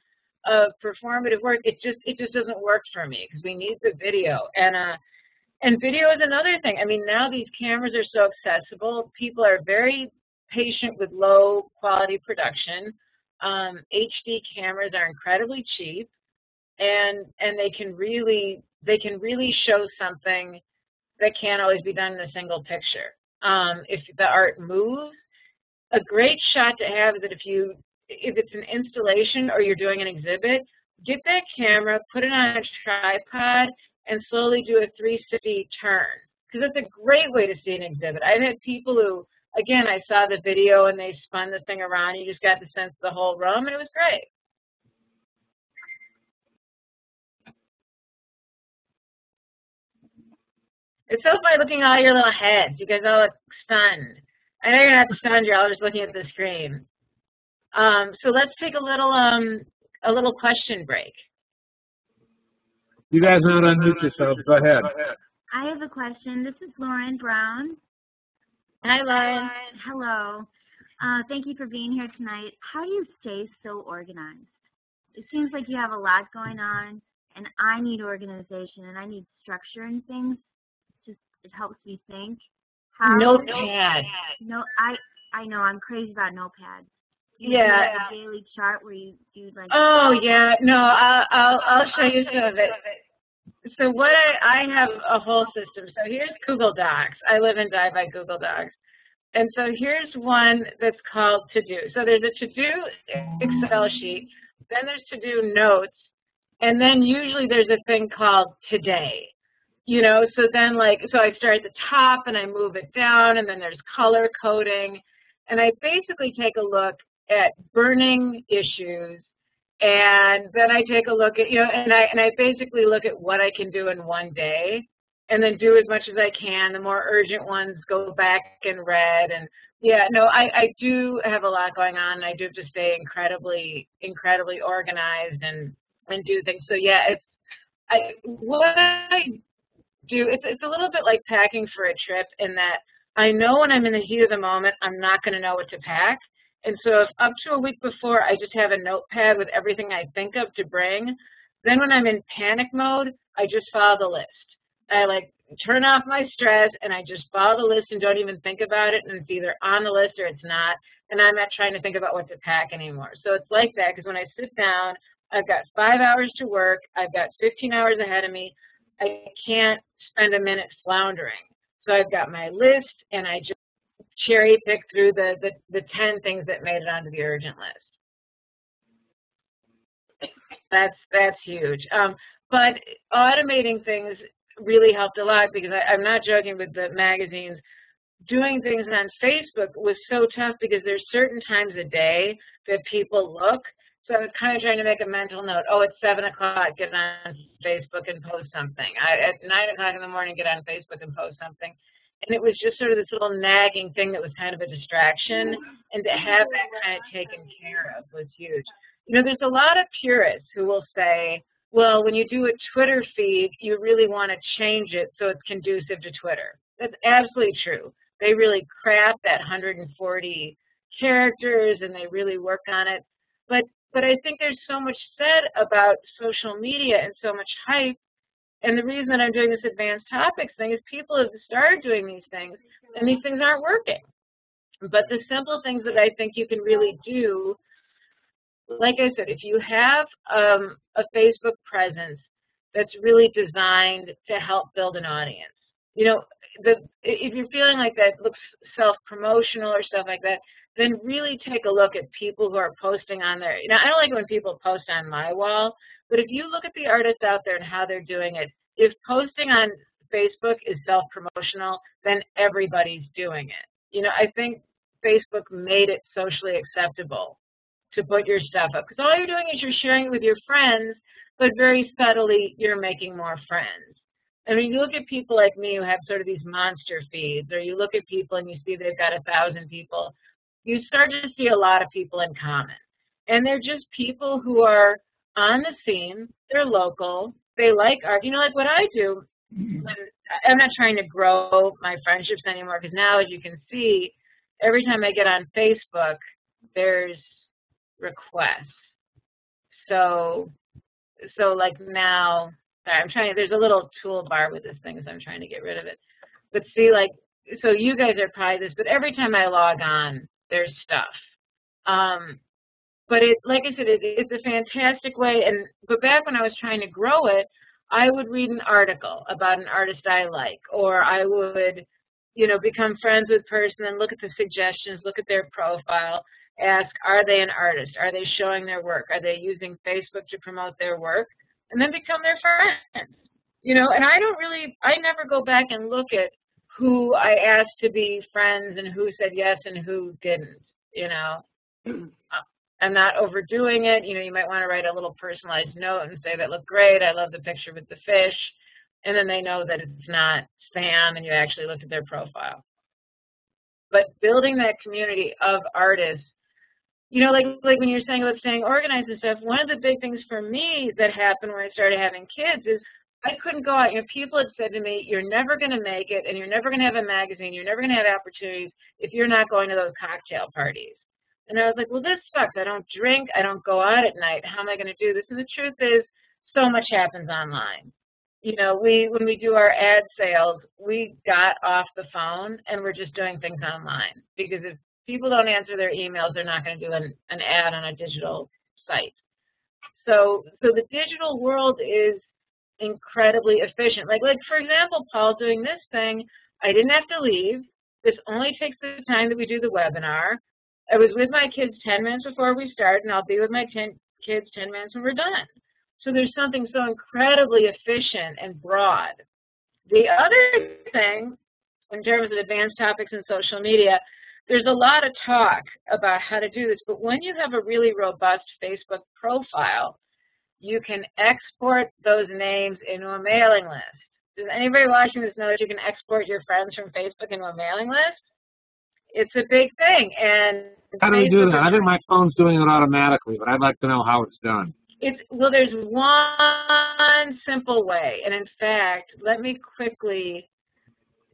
of performative work, it just doesn't work for me, because we need the video. And video is another thing. I mean, now these cameras are so accessible. People are very patient with low quality production. HD cameras are incredibly cheap, and they can really show something that can't always be done in a single picture. If the art moves, a great shot to have is that if it's an installation or you're doing an exhibit, get that camera, put it on a tripod, and slowly do a 360 turn, because that's a great way to see an exhibit. I've had people who, again, I saw the video and they spun the thing around, you just got the sense of the whole room, and it was great. It's so funny looking at all your little heads. You guys all look stunned. I know you're not stunned, you're all just looking at the screen. So let's take a little question break. You guys know how to unmute yourselves. Go ahead. I have a question. This is Lauren Brown. Hi, Lauren. Hello. Thank you for being here tonight. How do you stay so organized? It seems like you have a lot going on, and I need organization, and I need structure and things. It helps me think. Notepad. No, I know. I'm crazy about Notepad. Yeah. A daily chart where you do like. Oh yeah. No, I'll show you some of it. So what I have a whole system. So here's Google Docs. I live and die by Google Docs. And so here's one that's called To Do. So there's a To Do Excel sheet. Then there's To Do Notes, and then usually there's a thing called Today. So then so I start at the top and I move it down, and then there's color coding, and I basically take a look at burning issues, and then I take a look at, and I basically look at what I can do in one day, and then do as much as I can. The more urgent ones go back in red, and yeah, no, I do have a lot going on, and I do have to stay incredibly organized, and and do things. So yeah, what I do, it's a little bit like packing for a trip in that I know when I'm in the heat of the moment, I'm not going to know what to pack. And so if up to a week before, I just have a notepad with everything I think of to bring, then when I'm in panic mode, I just follow the list. I like turn off my stress and I just follow the list and don't even think about it, and it's either on the list or it's not, and I'm not trying to think about what to pack anymore. So it's like that, because when I sit down, I've got 5 hours to work, I've got 15 hours ahead of me, I can't spend a minute floundering. So I've got my list and I just cherry pick through the 10 things that made it onto the urgent list. That's huge. But automating things really helped a lot, because I'm not joking with the magazines. Doing things on Facebook was so tough because there's certain times a day that people look. So I was kind of trying to make a mental note. Oh, it's 7 o'clock, get on Facebook and post something. At 9 o'clock in the morning, get on Facebook and post something. And it was just sort of this little nagging thing that was kind of a distraction. And to have that kind of taken care of was huge. You know, there's a lot of purists who will say, well, when you do a Twitter feed, you really want to change it so it's conducive to Twitter. That's absolutely true. They really craft that 140 characters and they really work on it. But I think there's so much said about social media and so much hype. And the reason that I'm doing this advanced topics thing is people have started doing these things and these things aren't working. But the simple things that I think you can really do, like I said, if you have a Facebook presence that's really designed to help build an audience, you know, if you're feeling like that looks self-promotional or stuff like that, then really take a look at people who are posting on there. You know, I don't like it when people post on my wall, but if you look at the artists out there and how they're doing it, if posting on Facebook is self-promotional, then everybody's doing it. You know, I think Facebook made it socially acceptable to put your stuff up, because all you're doing is you're sharing it with your friends, but very subtly you're making more friends. I mean, you look at people like me who have sort of these monster feeds, or you look at people and you see they've got 1,000 people, you start to see a lot of people in common. And they're just people who are on the scene, they're local, they like art. You know, like what I do, I'm not trying to grow my friendships anymore, because now, as you can see, every time I get on Facebook, there's requests. So like now, there's a little toolbar with this thing, so I'm trying to get rid of it. But see, like, so you guys are probably this, but every time I log on, there's stuff. But like I said, it's a fantastic way. But back when I was trying to grow it, I would read an article about an artist I like, or I would, you know, become friends with a person and look at the suggestions, look at their profile, ask, are they an artist? Are they showing their work? Are they using Facebook to promote their work? And then become their friends. You know, and I never go back and look at who I asked to be friends and who said yes and who didn't, you know. I'm not overdoing it. You know, you might want to write a little personalized note and say, that looked great, I love the picture with the fish. And then they know that it's not spam and you actually looked at their profile. But building that community of artists, you know, like when you're saying about staying organized and stuff, one of the big things for me that happened when I started having kids is I couldn't go out. You know, people had said to me, you're never going to make it, and you're never going to have a magazine, you're never going to have opportunities if you're not going to those cocktail parties. And I was like, well, this sucks. I don't drink. I don't go out at night. How am I going to do this? And the truth is, so much happens online. You know, when we do our ad sales, we got off the phone and we're just doing things online. Because if people don't answer their emails, they're not going to do an ad on a digital site. So the digital world is incredibly efficient. Like for example, Paul doing this thing, I didn't have to leave. This only takes the time that we do the webinar. I was with my kids 10 minutes before we start, and I'll be with my kids 10 minutes when we're done. So there's something so incredibly efficient and broad. The other thing, in terms of advanced topics in social media, there's a lot of talk about how to do this, but when you have a really robust Facebook profile, you can export those names into a mailing list. Does anybody watching this know that you can export your friends from Facebook into a mailing list? It's a big thing. And how do we do that? I think my phone's doing it automatically, but I'd like to know how it's done. Well, there's one simple way, and in fact, let me quickly,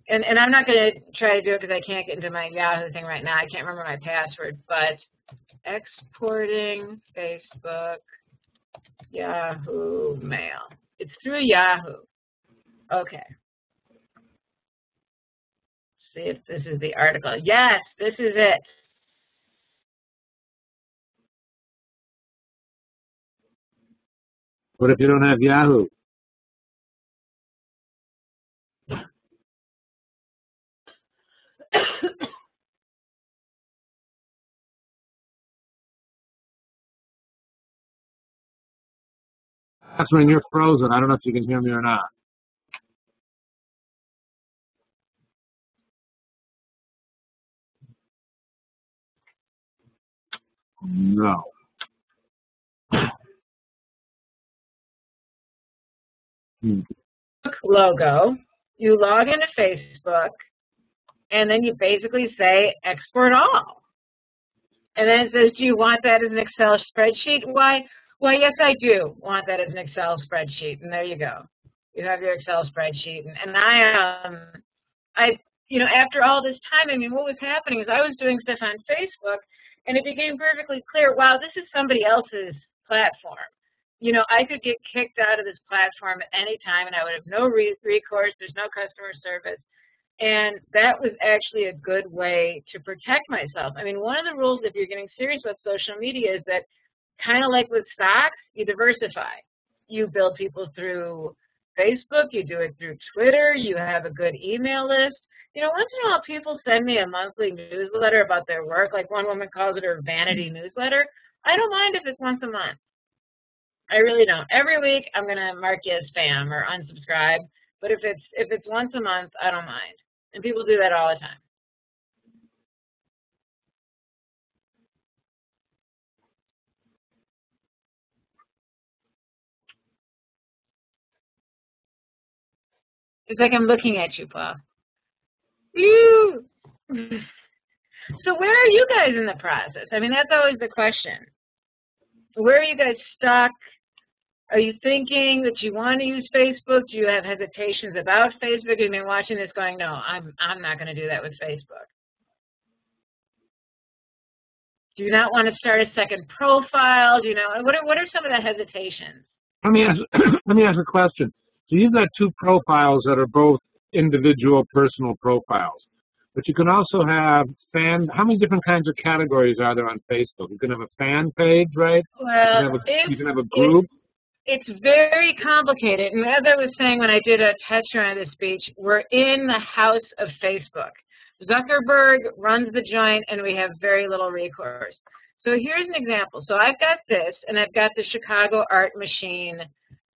and I'm not going to try to do it because I can't get into my Yahoo thing right now. I can't remember my password, but exporting Facebook Yahoo Mail. It's through Yahoo. Okay. See if this is the article. Yes, this is it. What if you don't have Yahoo? Kathryn, you're frozen. I don't know if you can hear me or not. No. Logo. You log into Facebook, and then you basically say export all. And then it says, do you want that as an Excel spreadsheet? Why? Well, yes, I do want that as an Excel spreadsheet. And there you go. You have your Excel spreadsheet. And I, you know, after all this time, I mean, what was happening is I was doing stuff on Facebook, and it became perfectly clear, wow, this is somebody else's platform. You know, I could get kicked out of this platform at any time, and I would have no recourse. There's no customer service. And that was actually a good way to protect myself. I mean, one of the rules, if you're getting serious about social media, is that kind of like with stocks, you diversify. You build people through Facebook, you do it through Twitter, you have a good email list. You know, once in a while, people send me a monthly newsletter about their work, like one woman calls it her vanity newsletter. I don't mind if it's once a month. I really don't. Every week, I'm going to mark you as spam or unsubscribe. But if it's once a month, I don't mind. And people do that all the time. It's like I'm looking at you, Paul. Ew. So where are you guys in the process? I mean, that's always the question. Where are you guys stuck? Are you thinking that you want to use Facebook? Do you have hesitations about Facebook? Have you been watching this going, no, I'm not going to do that with Facebook? Do you not want to start a second profile? Do you know, what are some of the hesitations? Let me ask a question. So you've got two profiles that are both individual personal profiles, but you can also have how many different kinds of categories are there on Facebook? You can have a fan page, right? Well, you can have a group. It's very complicated. And as I was saying when I did a test run of this speech, we're in the house of Facebook. Zuckerberg runs the joint, and we have very little recourse. So here's an example. So I've got this, and I've got the Chicago Art Machine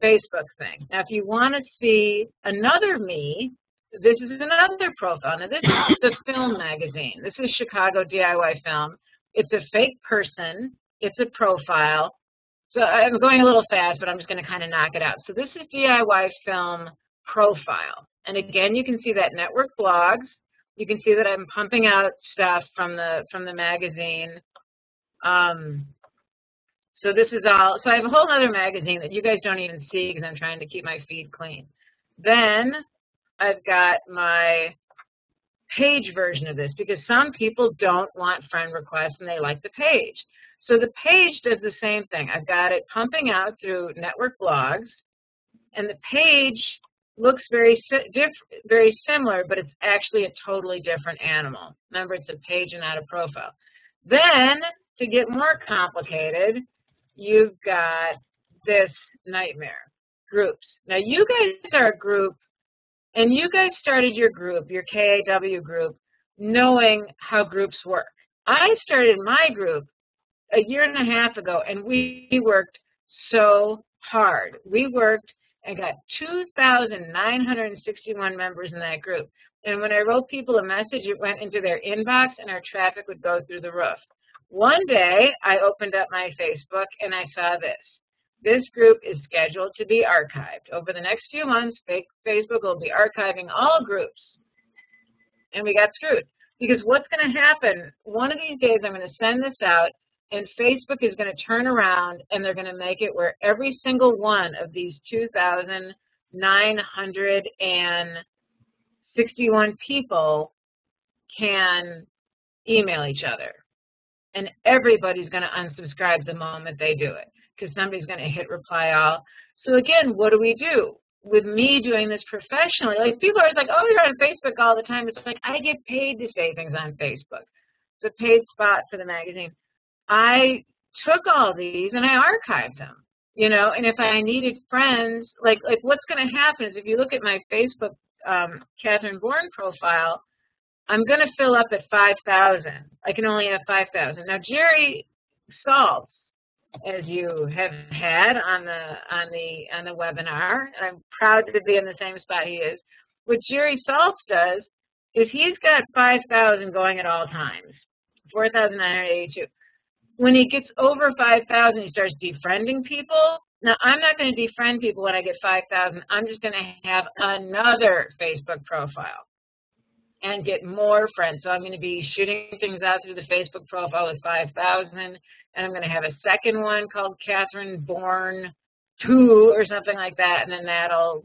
Facebook thing. Now, if you want to see another me, this is another profile. Now, this is the film magazine. This is Chicago DIY Film. It's a fake person. It's a profile. So I'm going a little fast, but I'm just going to kind of knock it out. So this is DIY Film profile. And again, you can see that network blogs. You can see that I'm pumping out stuff from the magazine. So this is all. So I have a whole other magazine that you guys don't even see because I'm trying to keep my feed clean. Then I've got my page version of this because some people don't want friend requests and they like the page. So the page does the same thing. I've got it pumping out through network blogs, and the page looks very similar, but it's actually a totally different animal. Remember, it's a page and not a profile. Then, to get more complicated, you've got this nightmare, groups. Now, you guys are a group, and you guys started your group, your KAW group, knowing how groups work. I started my group a year and a half ago, and we worked so hard. We worked and got 2,961 members in that group. And when I wrote people a message, it went into their inbox, and our traffic would go through the roof. One day, I opened up my Facebook, and I saw this. This group is scheduled to be archived. Over the next few months, Facebook will be archiving all groups. And we got screwed. Because what's going to happen, one of these days, I'm going to send this out, And Facebook is going to turn around and they're going to make it where every single one of these 2,961 people can email each other. And everybody's going to unsubscribe the moment they do it because somebody's going to hit reply all. So again, what do we do? With me doing this professionally, like people are like, oh, you're on Facebook all the time. It's like, I get paid to say things on Facebook. It's a paid spot for the magazine. I took all these and I archived them, you know, and if I needed friends, like what's going to happen is if you look at my Facebook Kathryn Born profile, I'm going to fill up at 5,000. I can only have 5,000. Now, Jerry Saltz, as you have had on the webinar, and I'm proud to be in the same spot he is. What Jerry Saltz does is he's got 5,000 going at all times, 4,982. When he gets over 5,000, he starts defriending people. Now, I'm not going to defriend people when I get 5,000. I'm just going to have another Facebook profile and get more friends. So I'm going to be shooting things out through the Facebook profile with 5,000, and I'm going to have a second one called Kathryn Born 2 or something like that, and then that'll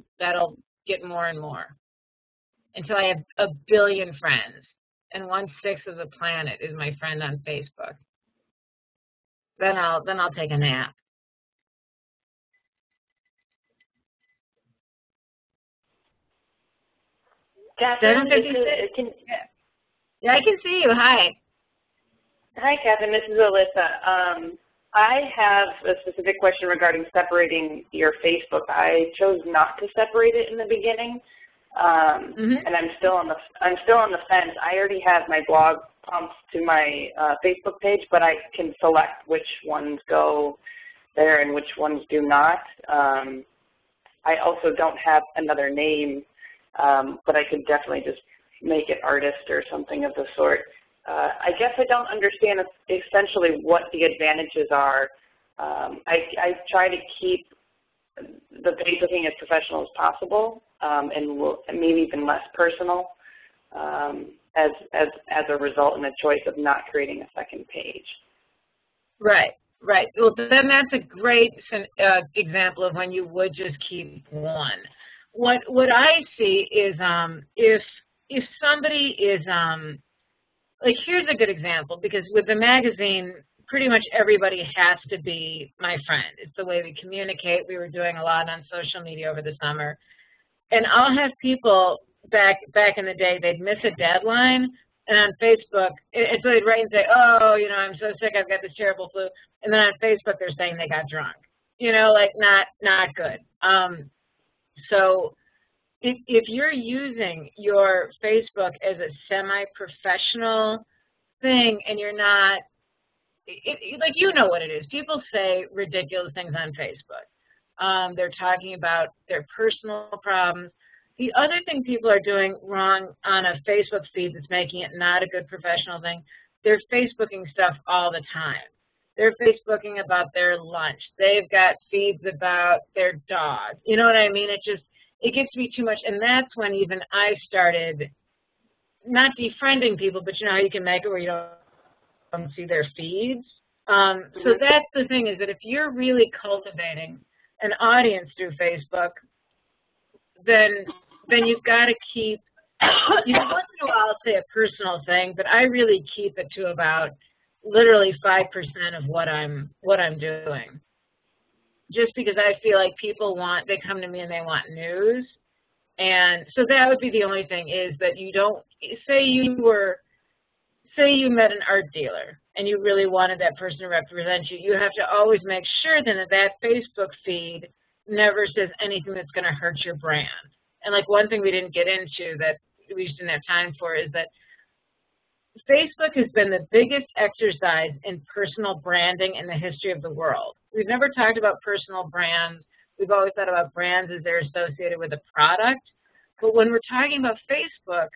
get more and more until I have 1 billion friends, and 1/6 of the planet is my friend on Facebook. Then I'll take a nap. Kathryn, yeah, I can see you. Hi. Hi, Kathryn. This is Alyssa. I have a specific question regarding separating your Facebook. I chose not to separate it in the beginning, and I'm still on the fence. I already have my blog pumped to my Facebook page, but I can select which ones go there and which ones do not. I also don't have another name, but I could definitely just make it artist or something of the sort. I guess I don't understand essentially what the advantages are. I try to keep the page looking as professional as possible, and maybe even less personal as a result in the choice of not creating a second page. Right, right. Well, then that's a great example of when you would just keep one. What I see is if somebody is like, here's a good example, because with the magazine, pretty much everybody has to be my friend. It's the way we communicate. We were doing a lot on social media over the summer. And I'll have people back in the day, they'd miss a deadline, and on Facebook, so they'd write and say, oh, you know, I'm so sick, I've got this terrible flu. And then on Facebook, they're saying they got drunk. You know, like, not good. So if you're using your Facebook as a semi-professional thing and you're not, like, you know what it is. People say ridiculous things on Facebook. They're talking about their personal problems. The other thing people are doing wrong on a Facebook feed that's making it not a good professional thing, they're Facebooking stuff all the time. They're Facebooking about their lunch. They've got feeds about their dog. You know what I mean? It gets to be too much, and that's when even I started not defriending people, but you know how you can make it where you don't see their feeds. So that's the thing, is that if you're really cultivating an audience through Facebook, then you've got to keep, you know, once in a while I'll say a personal thing, but I really keep it to about literally 5% of what I'm doing. Just because I feel like people they come to me and they want news. And so that would be the only thing, is that you don't, say you met an art dealer and you really wanted that person to represent you, you have to always make sure then that Facebook feed never says anything that's going to hurt your brand. And like one thing we didn't get into that we just didn't have time for is that Facebook has been the biggest exercise in personal branding in the history of the world. We've never talked about personal brands. We've always thought about brands as they're associated with a product. But when we're talking about Facebook,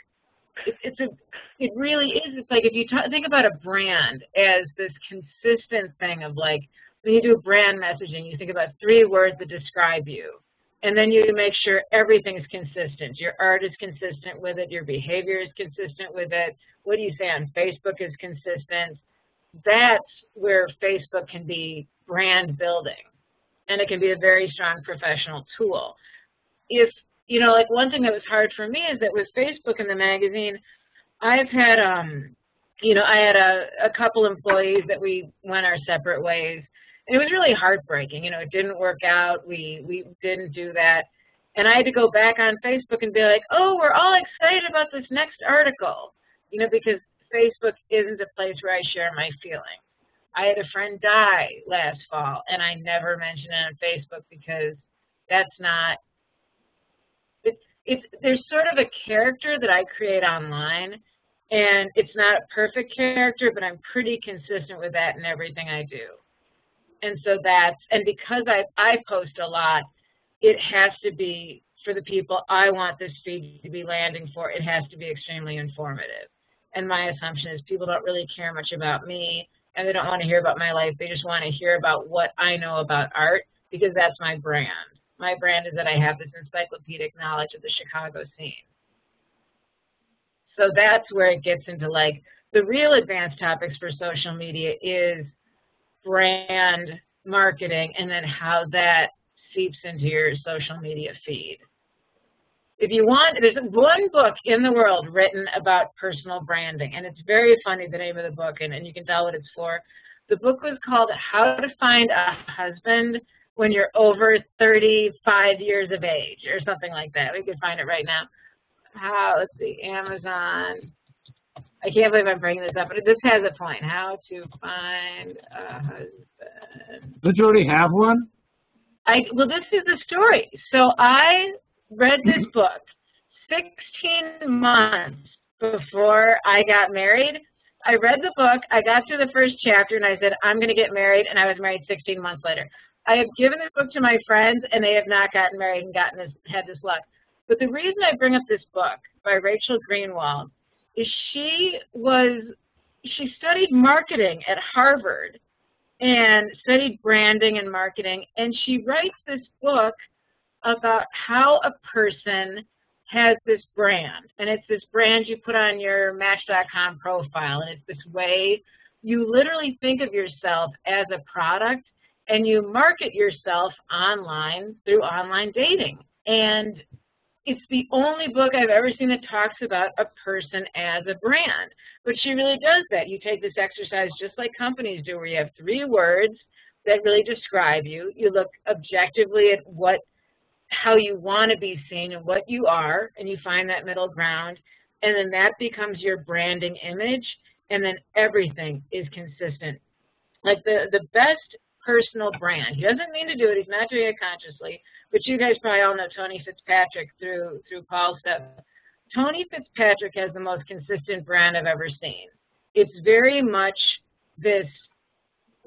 it really is. It's like if you think about a brand as this consistent thing of, like, when you do brand messaging, you think about 3 words that describe you. And then you make sure everything is consistent. Your art is consistent with it. Your behavior is consistent with it. What do you say on Facebook is consistent. that's where Facebook can be brand building, and it can be a very strong professional tool. If, you know, like one thing that was hard for me is that with Facebook and the magazine, I've had, you know, I had a couple employees that we went our separate ways, and it was really heartbreaking. You know, it didn't work out. We didn't do that. And I had to go back on Facebook and be like, oh, we're all excited about this next article, you know, because Facebook isn't a place where I share my feelings. I had a friend die last fall, and I never mentioned it on Facebook because that's not, there's sort of a character that I create online, and it's not a perfect character, but I'm pretty consistent with that in everything I do. And so that's, and because I post a lot, it has to be, for the people I want this feed to be landing for, it has to be extremely informative. And my assumption is people don't really care much about me, and they don't want to hear about my life. They just want to hear about what I know about art, because that's my brand. My brand is that I have this encyclopedic knowledge of the Chicago scene. So that's where it gets into, like, the real advanced topics for social media is brand marketing, and then how that seeps into your social media feed. If you want, there's one book in the world written about personal branding, and it's very funny, the name of the book, and you can tell what it's for. The book was called How to Find a Husband When You're Over 35 Years of Age, or something like that. We can find it right now. Let's see, Amazon. I can't believe I'm bringing this up, but this has a point. How to Find a Husband. Did you already have one? Well, this is the story. So I read this book 16 months before I got married. I read the book, I got through the first chapter, and I said, I'm going to get married, and I was married 16 months later. I have given this book to my friends, and they have not gotten married and had this luck. But the reason I bring up this book by Rachel Greenwald is she studied marketing at Harvard and studied branding and marketing, and she writes this book about how a person has this brand, and it's this brand you put on your Match.com profile, and it's this way you literally think of yourself as a product, and you market yourself online through online dating. And it's the only book I've ever seen that talks about a person as a brand. But she really does that. You take this exercise just like companies do, where you have 3 words that really describe you. You look objectively at how you want to be seen and what you are, and you find that middle ground, and then that becomes your branding image, and then everything is consistent. Like the best personal brand, he doesn't mean to do it, he's not doing it consciously, but you guys probably all know Tony Fitzpatrick through Paul's stuff. Tony Fitzpatrick has the most consistent brand I've ever seen. It's very much this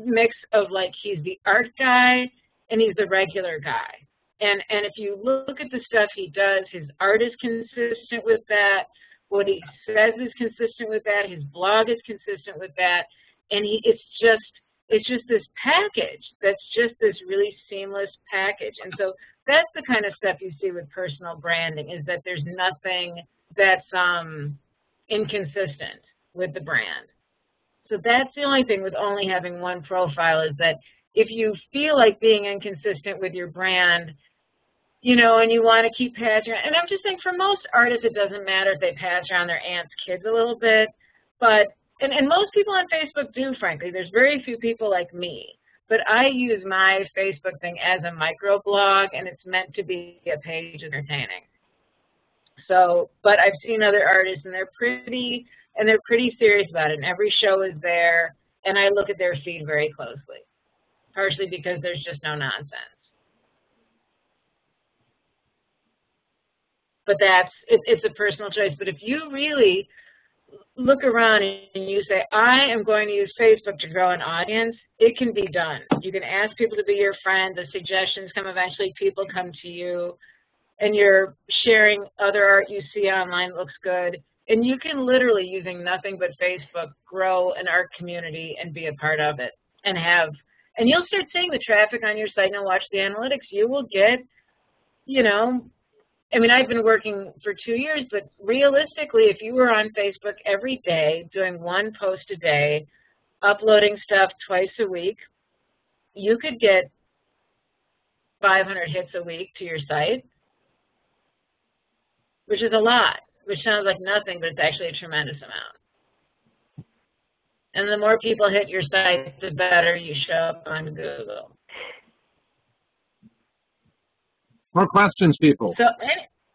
mix of, like, he's the art guy and he's the regular guy. And if you look at the stuff he does, his art is consistent with that. What he says is consistent with that. His blog is consistent with that. And it's just this package that's just this really seamless package. And so that's the kind of stuff you see with personal branding, is that there's nothing that's inconsistent with the brand. So that's the only thing with only having one profile, is that if you feel like being inconsistent with your brand, you know, and you want to keep passing around, and I'm just saying for most artists it doesn't matter if they pass around their aunt's kids a little bit, but, and most people on Facebook do, frankly. There's very few people like me, but I use my Facebook thing as a microblog, and it's meant to be a page entertaining. So, but I've seen other artists, and they're pretty serious about it, and every show is there, and I look at their feed very closely, partially because there's just no nonsense. But it's a personal choice. But if you really look around and you say, I am going to use Facebook to grow an audience, it can be done. You can ask people to be your friend. The suggestions come eventually. People come to you, and you're sharing other art you see online that looks good. And you can literally, using nothing but Facebook, grow an art community and be a part of it. And you'll start seeing the traffic on your site, and watch the analytics. You will get, you know, I mean, I've been working for 2 years, but realistically, if you were on Facebook every day doing one post a day, uploading stuff twice a week, you could get 500 hits a week to your site, which is a lot, which sounds like nothing, but it's actually a tremendous amount. And the more people hit your site, the better you show up on Google. More questions, people. So,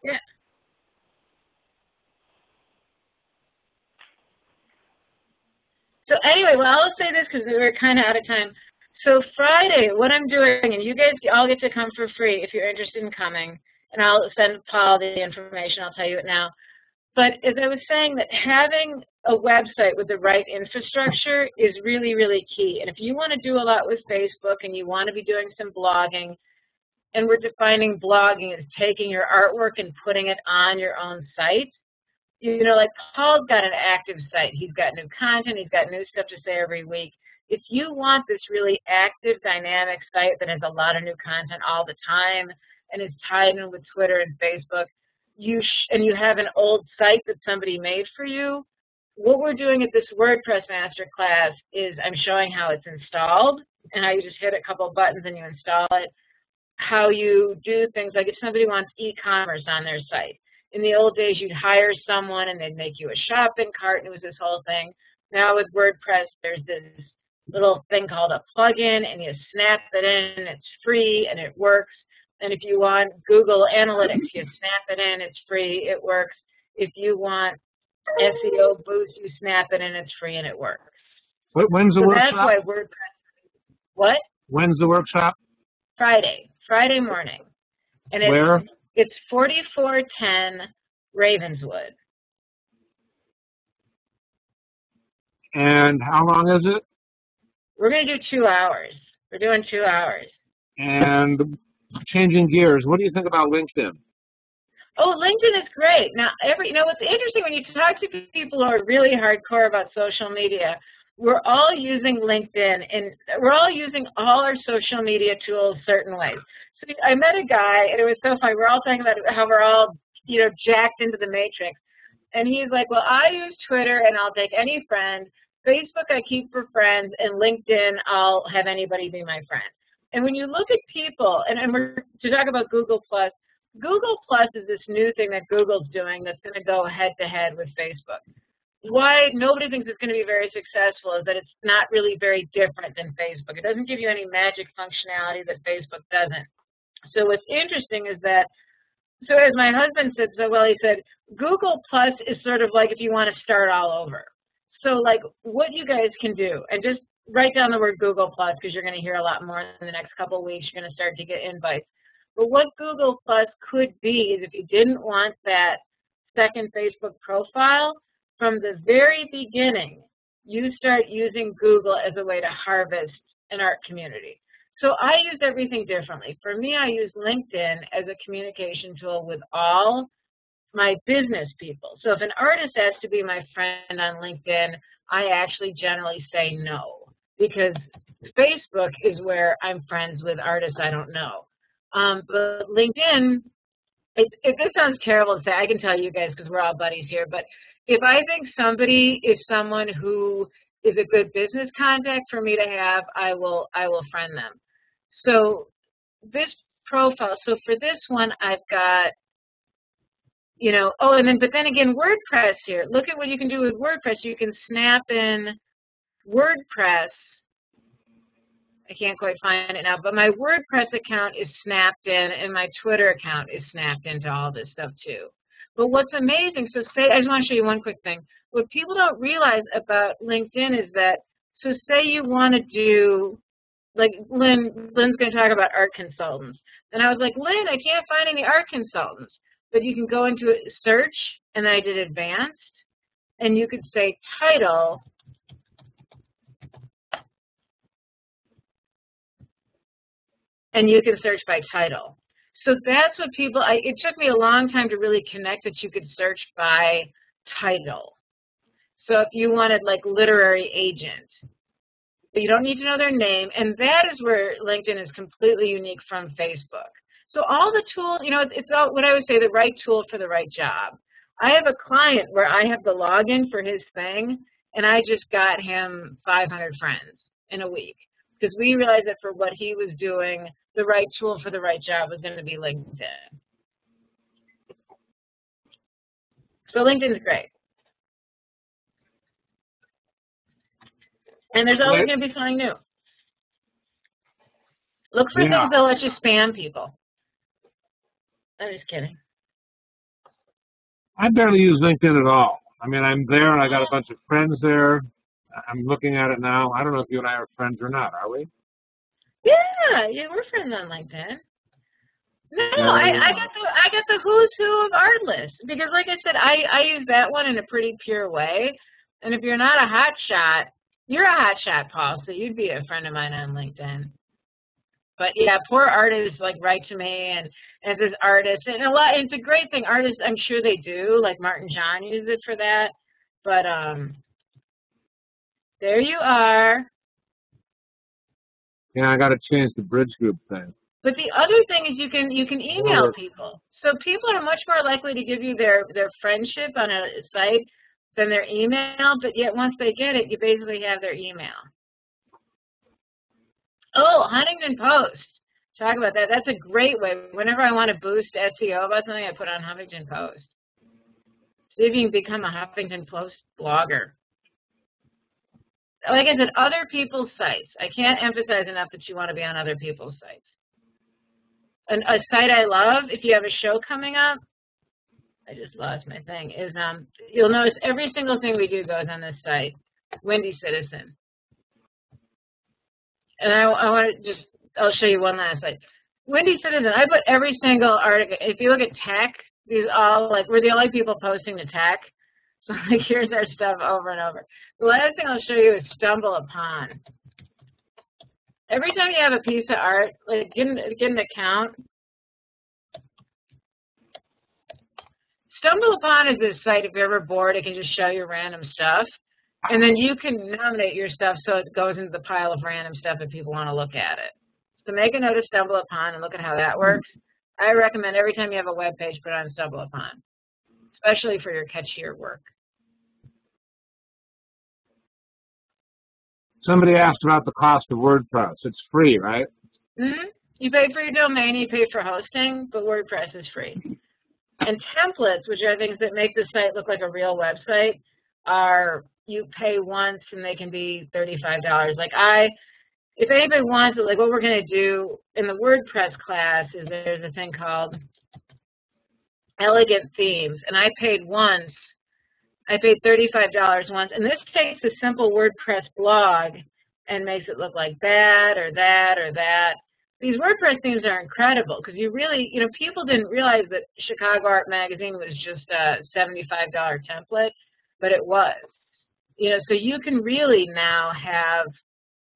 yeah. So anyway, well, I'll say this because we're kind of out of time. So Friday, what I'm doing, and you guys all get to come for free if you're interested in coming, and I'll send Paul the information. I'll tell you it now. But as I was saying, that having a website with the right infrastructure is really, really key. And if you want to do a lot with Facebook and you want to be doing some blogging, and we're defining blogging as taking your artwork and putting it on your own site, you know, like Paul's got an active site. He's got new content. He's got new stuff to say every week. If you want this really active, dynamic site that has a lot of new content all the time and is tied in with Twitter and Facebook, and you have an old site that somebody made for you, what we're doing at this WordPress Masterclass is I'm showing how it's installed and how you just hit a couple buttons and you install it, how you do things like if somebody wants e-commerce on their site. In the old days, you'd hire someone and they'd make you a shopping cart, and it was this whole thing. Now with WordPress, there's this little thing called a plugin, and you snap it in, it's free, and it works. And if you want Google Analytics, you snap it in, it's free, it works. If you want SEO boost, you snap it in, it's free, and it works. When's the workshop? That's why WordPress. What? When's the workshop? Friday morning. And Where? It's 4410 Ravenswood. And how long is it? We're going to do 2 hours. We're doing 2 hours. And changing gears, what do you think about LinkedIn? Oh, LinkedIn is great. Now, you know, what's interesting when you talk to people who are really hardcore about social media, we're all using LinkedIn, and we're all using all our social media tools certain ways. So I met a guy, and it was so funny. We're all talking about how we're all, you know, jacked into the matrix. And he's like, well, I use Twitter, and I'll take any friend. Facebook, I keep for friends, and LinkedIn, I'll have anybody be my friend. And when you look at people, and we're to talk about Google+, Google+ is this new thing that Google's doing that's going to go head-to-head with Facebook. Why nobody thinks it's going to be very successful is that it's not really very different than Facebook. It doesn't give you any magic functionality that Facebook doesn't. So what's interesting is that, so as my husband said so well, he said, Google+ is sort of like if you want to start all over. So like what you guys can do, and just write down the word Google+ because you're going to hear a lot more in the next couple of weeks. You're going to start to get invites. But what Google+ could be is if you didn't want that second Facebook profile, from the very beginning, you start using Google as a way to harvest an art community. So I use everything differently. For me, I use LinkedIn as a communication tool with all my business people. So if an artist asks to be my friend on LinkedIn, I actually generally say no, because Facebook is where I'm friends with artists I don't know. But LinkedIn, if this sounds terrible to say, I can tell you guys because we're all buddies here, but if I think somebody is someone who is a good business contact for me to have, I will friend them. So this profile, so for this one I've got, you know, oh, and then, but then again, WordPress here. Look at what you can do with WordPress. You can snap in WordPress. I can't quite find it now, but my WordPress account is snapped in, and my Twitter account is snapped into all this stuff too. But what's amazing, so say, I just want to show you one quick thing. What people don't realize about LinkedIn is that, so say you want to do, like Lynn's going to talk about art consultants. And I was like, Lynn, I can't find any art consultants. But you can go into search, and then I did advanced, and you could say title, and you can search by title. So that's what people, it took me a long time to really connect that you could search by title. So if you wanted like literary agent, but you don't need to know their name, and that is where LinkedIn is completely unique from Facebook. So all the tools, you know, it's all what I would say, the right tool for the right job. I have a client where I have the login for his thing, and I just got him 500 friends in a week because we realized that for what he was doing, the right tool for the right job was going to be LinkedIn. So LinkedIn's great. And there's always going to be something new. Look for things that'll let you spam people. I'm just kidding. I barely use LinkedIn at all. I mean, I'm there, and I got a bunch of friends there. I'm looking at it now. I don't know if you and I are friends or not, are we? Yeah, we're friends on LinkedIn. No, I got the who's who of art list because, like I said, I use that one in a pretty pure way. And if you're not a hot shot, you're a hot shot, Paul. So you'd be a friend of mine on LinkedIn. But yeah, poor artists like write to me, and there's artists, and it's a great thing. Artists, I'm sure they do. Like Martin John uses it for that. But there you are. Yeah, I got to change the bridge group thing. But the other thing is you can email people. So people are much more likely to give you their friendship on a site than their email, but yet once they get it, you basically have their email. Oh, Huntington Post. Talk about that. That's a great way. Whenever I want to boost SEO about something, I put on Huffington Post. See if you can become a Huffington Post blogger. Like I said, other people's sites. I can't emphasize enough that you want to be on other people's sites. And a site I love, if you have a show coming up, I just lost my thing, is you'll notice every single thing we do goes on this site, Windy Citizen. And I want to just, I'll show you one last site. Windy Citizen, I put every single article, if you look at tech, these all, like, we're the only people posting to tech. So, like, here's our stuff over and over. The last thing I'll show you is Stumble Upon. Every time you have a piece of art, like, get an account. Stumble Upon is this site, if you're ever bored, it can just show you random stuff. And then you can nominate your stuff so it goes into the pile of random stuff if people want to look at it. So make a note of Stumble Upon and look at how that works. I recommend every time you have a web page, put on Stumble Upon, especially for your catchier work. Somebody asked about the cost of WordPress. It's free, right? Mm-hmm. You pay for your domain, you pay for hosting, but WordPress is free. And templates, which are things that make the site look like a real website, are you pay once and they can be $35. Like if anybody wants it, like what we're going to do in the WordPress class is there's a thing called Elegant Themes, and I paid once. I paid $35 once, and this takes a simple WordPress blog and makes it look like that or that or that. These WordPress themes are incredible because you really, people didn't realize that Chicago Art Magazine was just a $75 template, but it was. So you can really now have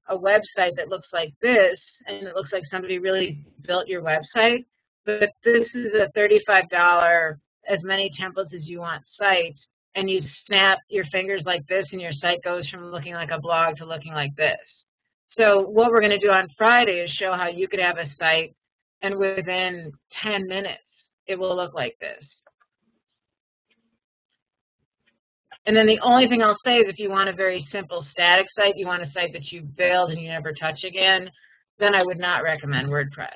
a website that looks like this, and it looks like somebody really built your website, but this is a $35, as many templates as you want site, and you snap your fingers like this, and your site goes from looking like a blog to looking like this. So what we're going to do on Friday is show how you could have a site, and within 10 minutes, it will look like this. And then the only thing I'll say is if you want a very simple static site, you want a site that you build and you never touch again, then I would not recommend WordPress.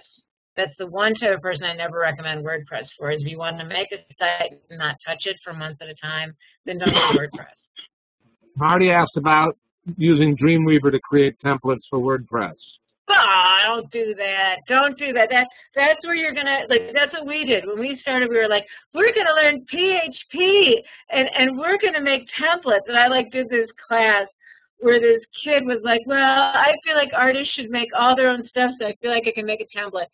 That's the one type of person I never recommend WordPress for, is if you want to make a site and not touch it for months at a time, then don't do WordPress. Marty asked about using Dreamweaver to create templates for WordPress. Oh, don't do that. Don't do that. That's where you're going to, like, that's what we did. When we started, we were like, we're going to learn PHP, and we're going to make templates. And I, did this class where this kid was like, well, I feel like artists should make all their own stuff, so I feel like I can make a template.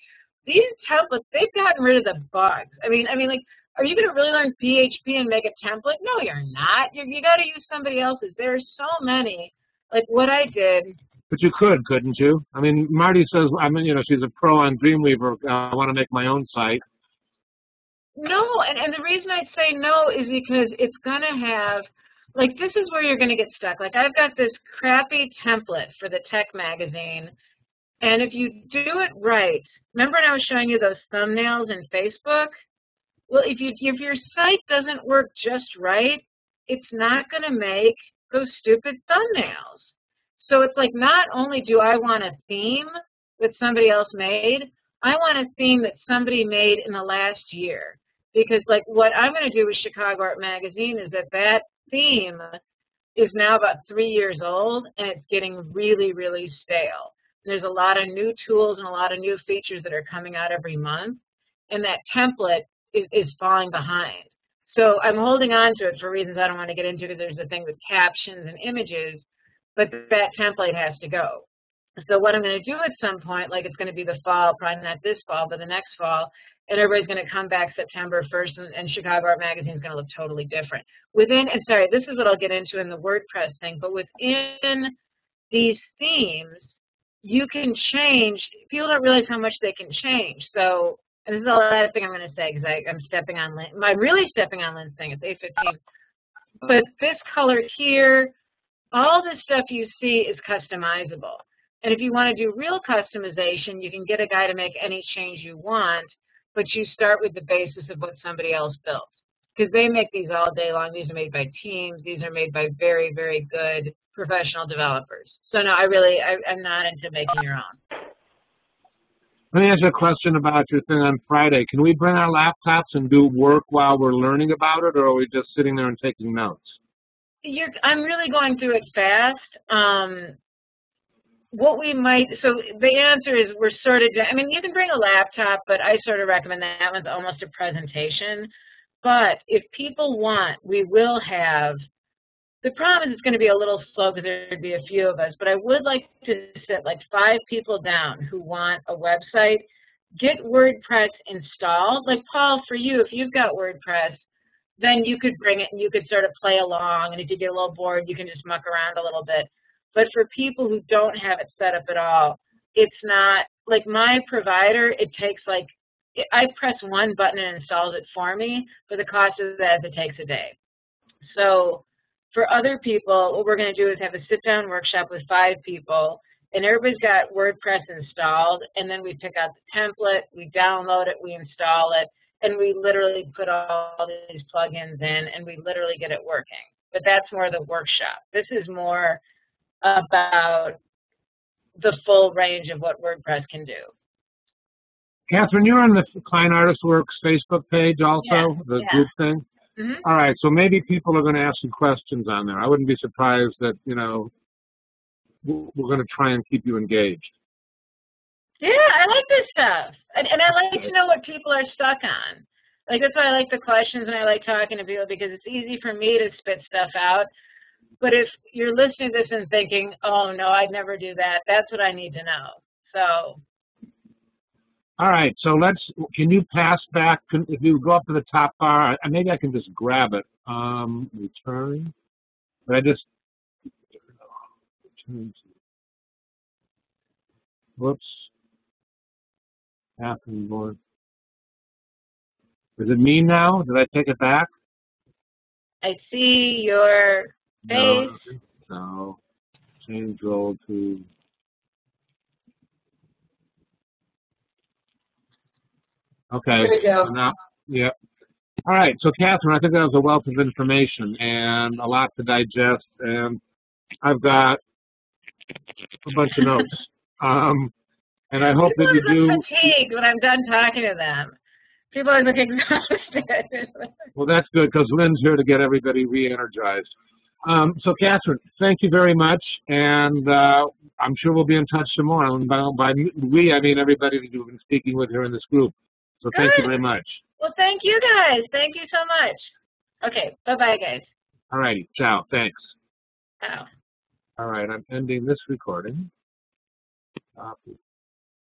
These templates, they've gotten rid of the bugs. I mean, like, are you going to really learn PHP and make a template? No, you're not. You got to use somebody else's. There are so many. Like what I did. But you could, couldn't you? I mean, Marty says, she's a pro on Dreamweaver. I want to make my own site. No, and the reason I say no is because it's going to have, like, this is where you're going to get stuck. Like, I've got this crappy template for the tech magazine, and if you do it right, remember when I was showing you those thumbnails in Facebook? Well, if your site doesn't work just right, it's not going to make those stupid thumbnails. So it's like, not only do I want a theme that somebody else made, I want a theme that somebody made in the last year. Because like what I'm going to do with Chicago Art Magazine is that theme is now about 3 years old, and it's getting really, really stale. And there's a lot of new tools and a lot of new features that are coming out every month, and that template is falling behind. So I'm holding on to it for reasons I don't want to get into, because there's a thing with captions and images, but that template has to go. So what I'm going to do at some point, like it's going to be the fall, probably not this fall, but the next fall, and everybody's going to come back September 1st, and Chicago Art Magazine is going to look totally different. Within, and sorry, this is what I'll get into in the WordPress thing, but within these themes, you can change. People don't realize how much they can change. So, and this is the last thing I'm going to say, because I'm stepping on Lynn. I'm really stepping on Lynn's thing. It's 8:15. But this color here, all this stuff you see is customizable. And if you want to do real customization, you can get a guy to make any change you want, but you start with the basis of what somebody else built. Because they make these all day long. These are made by teams. These are made by very, very good professional developers. So no, I'm not into making your own. Let me ask you a question about your thing on Friday. Can we bring our laptops and do work while we're learning about it, or are we just sitting there and taking notes? I'm really going through it fast. What we might, so the answer is we're sort of, I mean, you can bring a laptop, but I sort of recommend that one's almost a presentation. But if people want, we will have, the problem is it's going to be a little slow because there'd be a few of us, but I would like to sit like 5 people down who want a website, get WordPress installed. Like Paul, for you, if you've got WordPress, then you could bring it and you could sort of play along, and if you get a little bored, you can just muck around a little bit. But for people who don't have it set up at all, it's not, like my provider, it takes like, I press one button and it installs it for me, but the cost of that is it takes a day. So for other people, what we're going to do is have a sit-down workshop with 5 people, and everybody's got WordPress installed, and then we pick out the template, we download it, we install it, and we literally put all these plugins in, and we literally get it working. But that's more the workshop. This is more about the full range of what WordPress can do. Kathryn, you're on the Klein-Artist-Works Facebook page also, the group thing? Mm-hmm. All right, so maybe people are going to ask you questions on there. I wouldn't be surprised that, you know, we're going to try and keep you engaged. Yeah, I like this stuff. And I like to know what people are stuck on. Like, that's why I like the questions and I like talking to people, because it's easy for me to spit stuff out. But if you're listening to this and thinking, oh, no, I'd never do that, that's what I need to know. So. All right, so can you pass back, if you go up to the top bar, maybe I can just grab it. Return. But I just, return to, whoops. Kathryn Born. Is it me now? Did I take it back? I see your face. No. Change role to. Okay. There we go. So now, yeah. All right. So, Kathryn, I think that was a wealth of information and a lot to digest. And I've got a bunch of notes. And I hope that you do. I'm fatigued when I'm done talking to them. People are looking exhausted. Well, that's good, because Lynn's here to get everybody re-energized. So, Kathryn, thank you very much, and I'm sure we'll be in touch tomorrow. And by we, I mean everybody that you've been speaking with here in this group. So thank you very much. Well, thank you, guys. Thank you so much. Okay, bye-bye, guys. All righty. Ciao. Thanks. Ciao. All right, I'm ending this recording. Copy.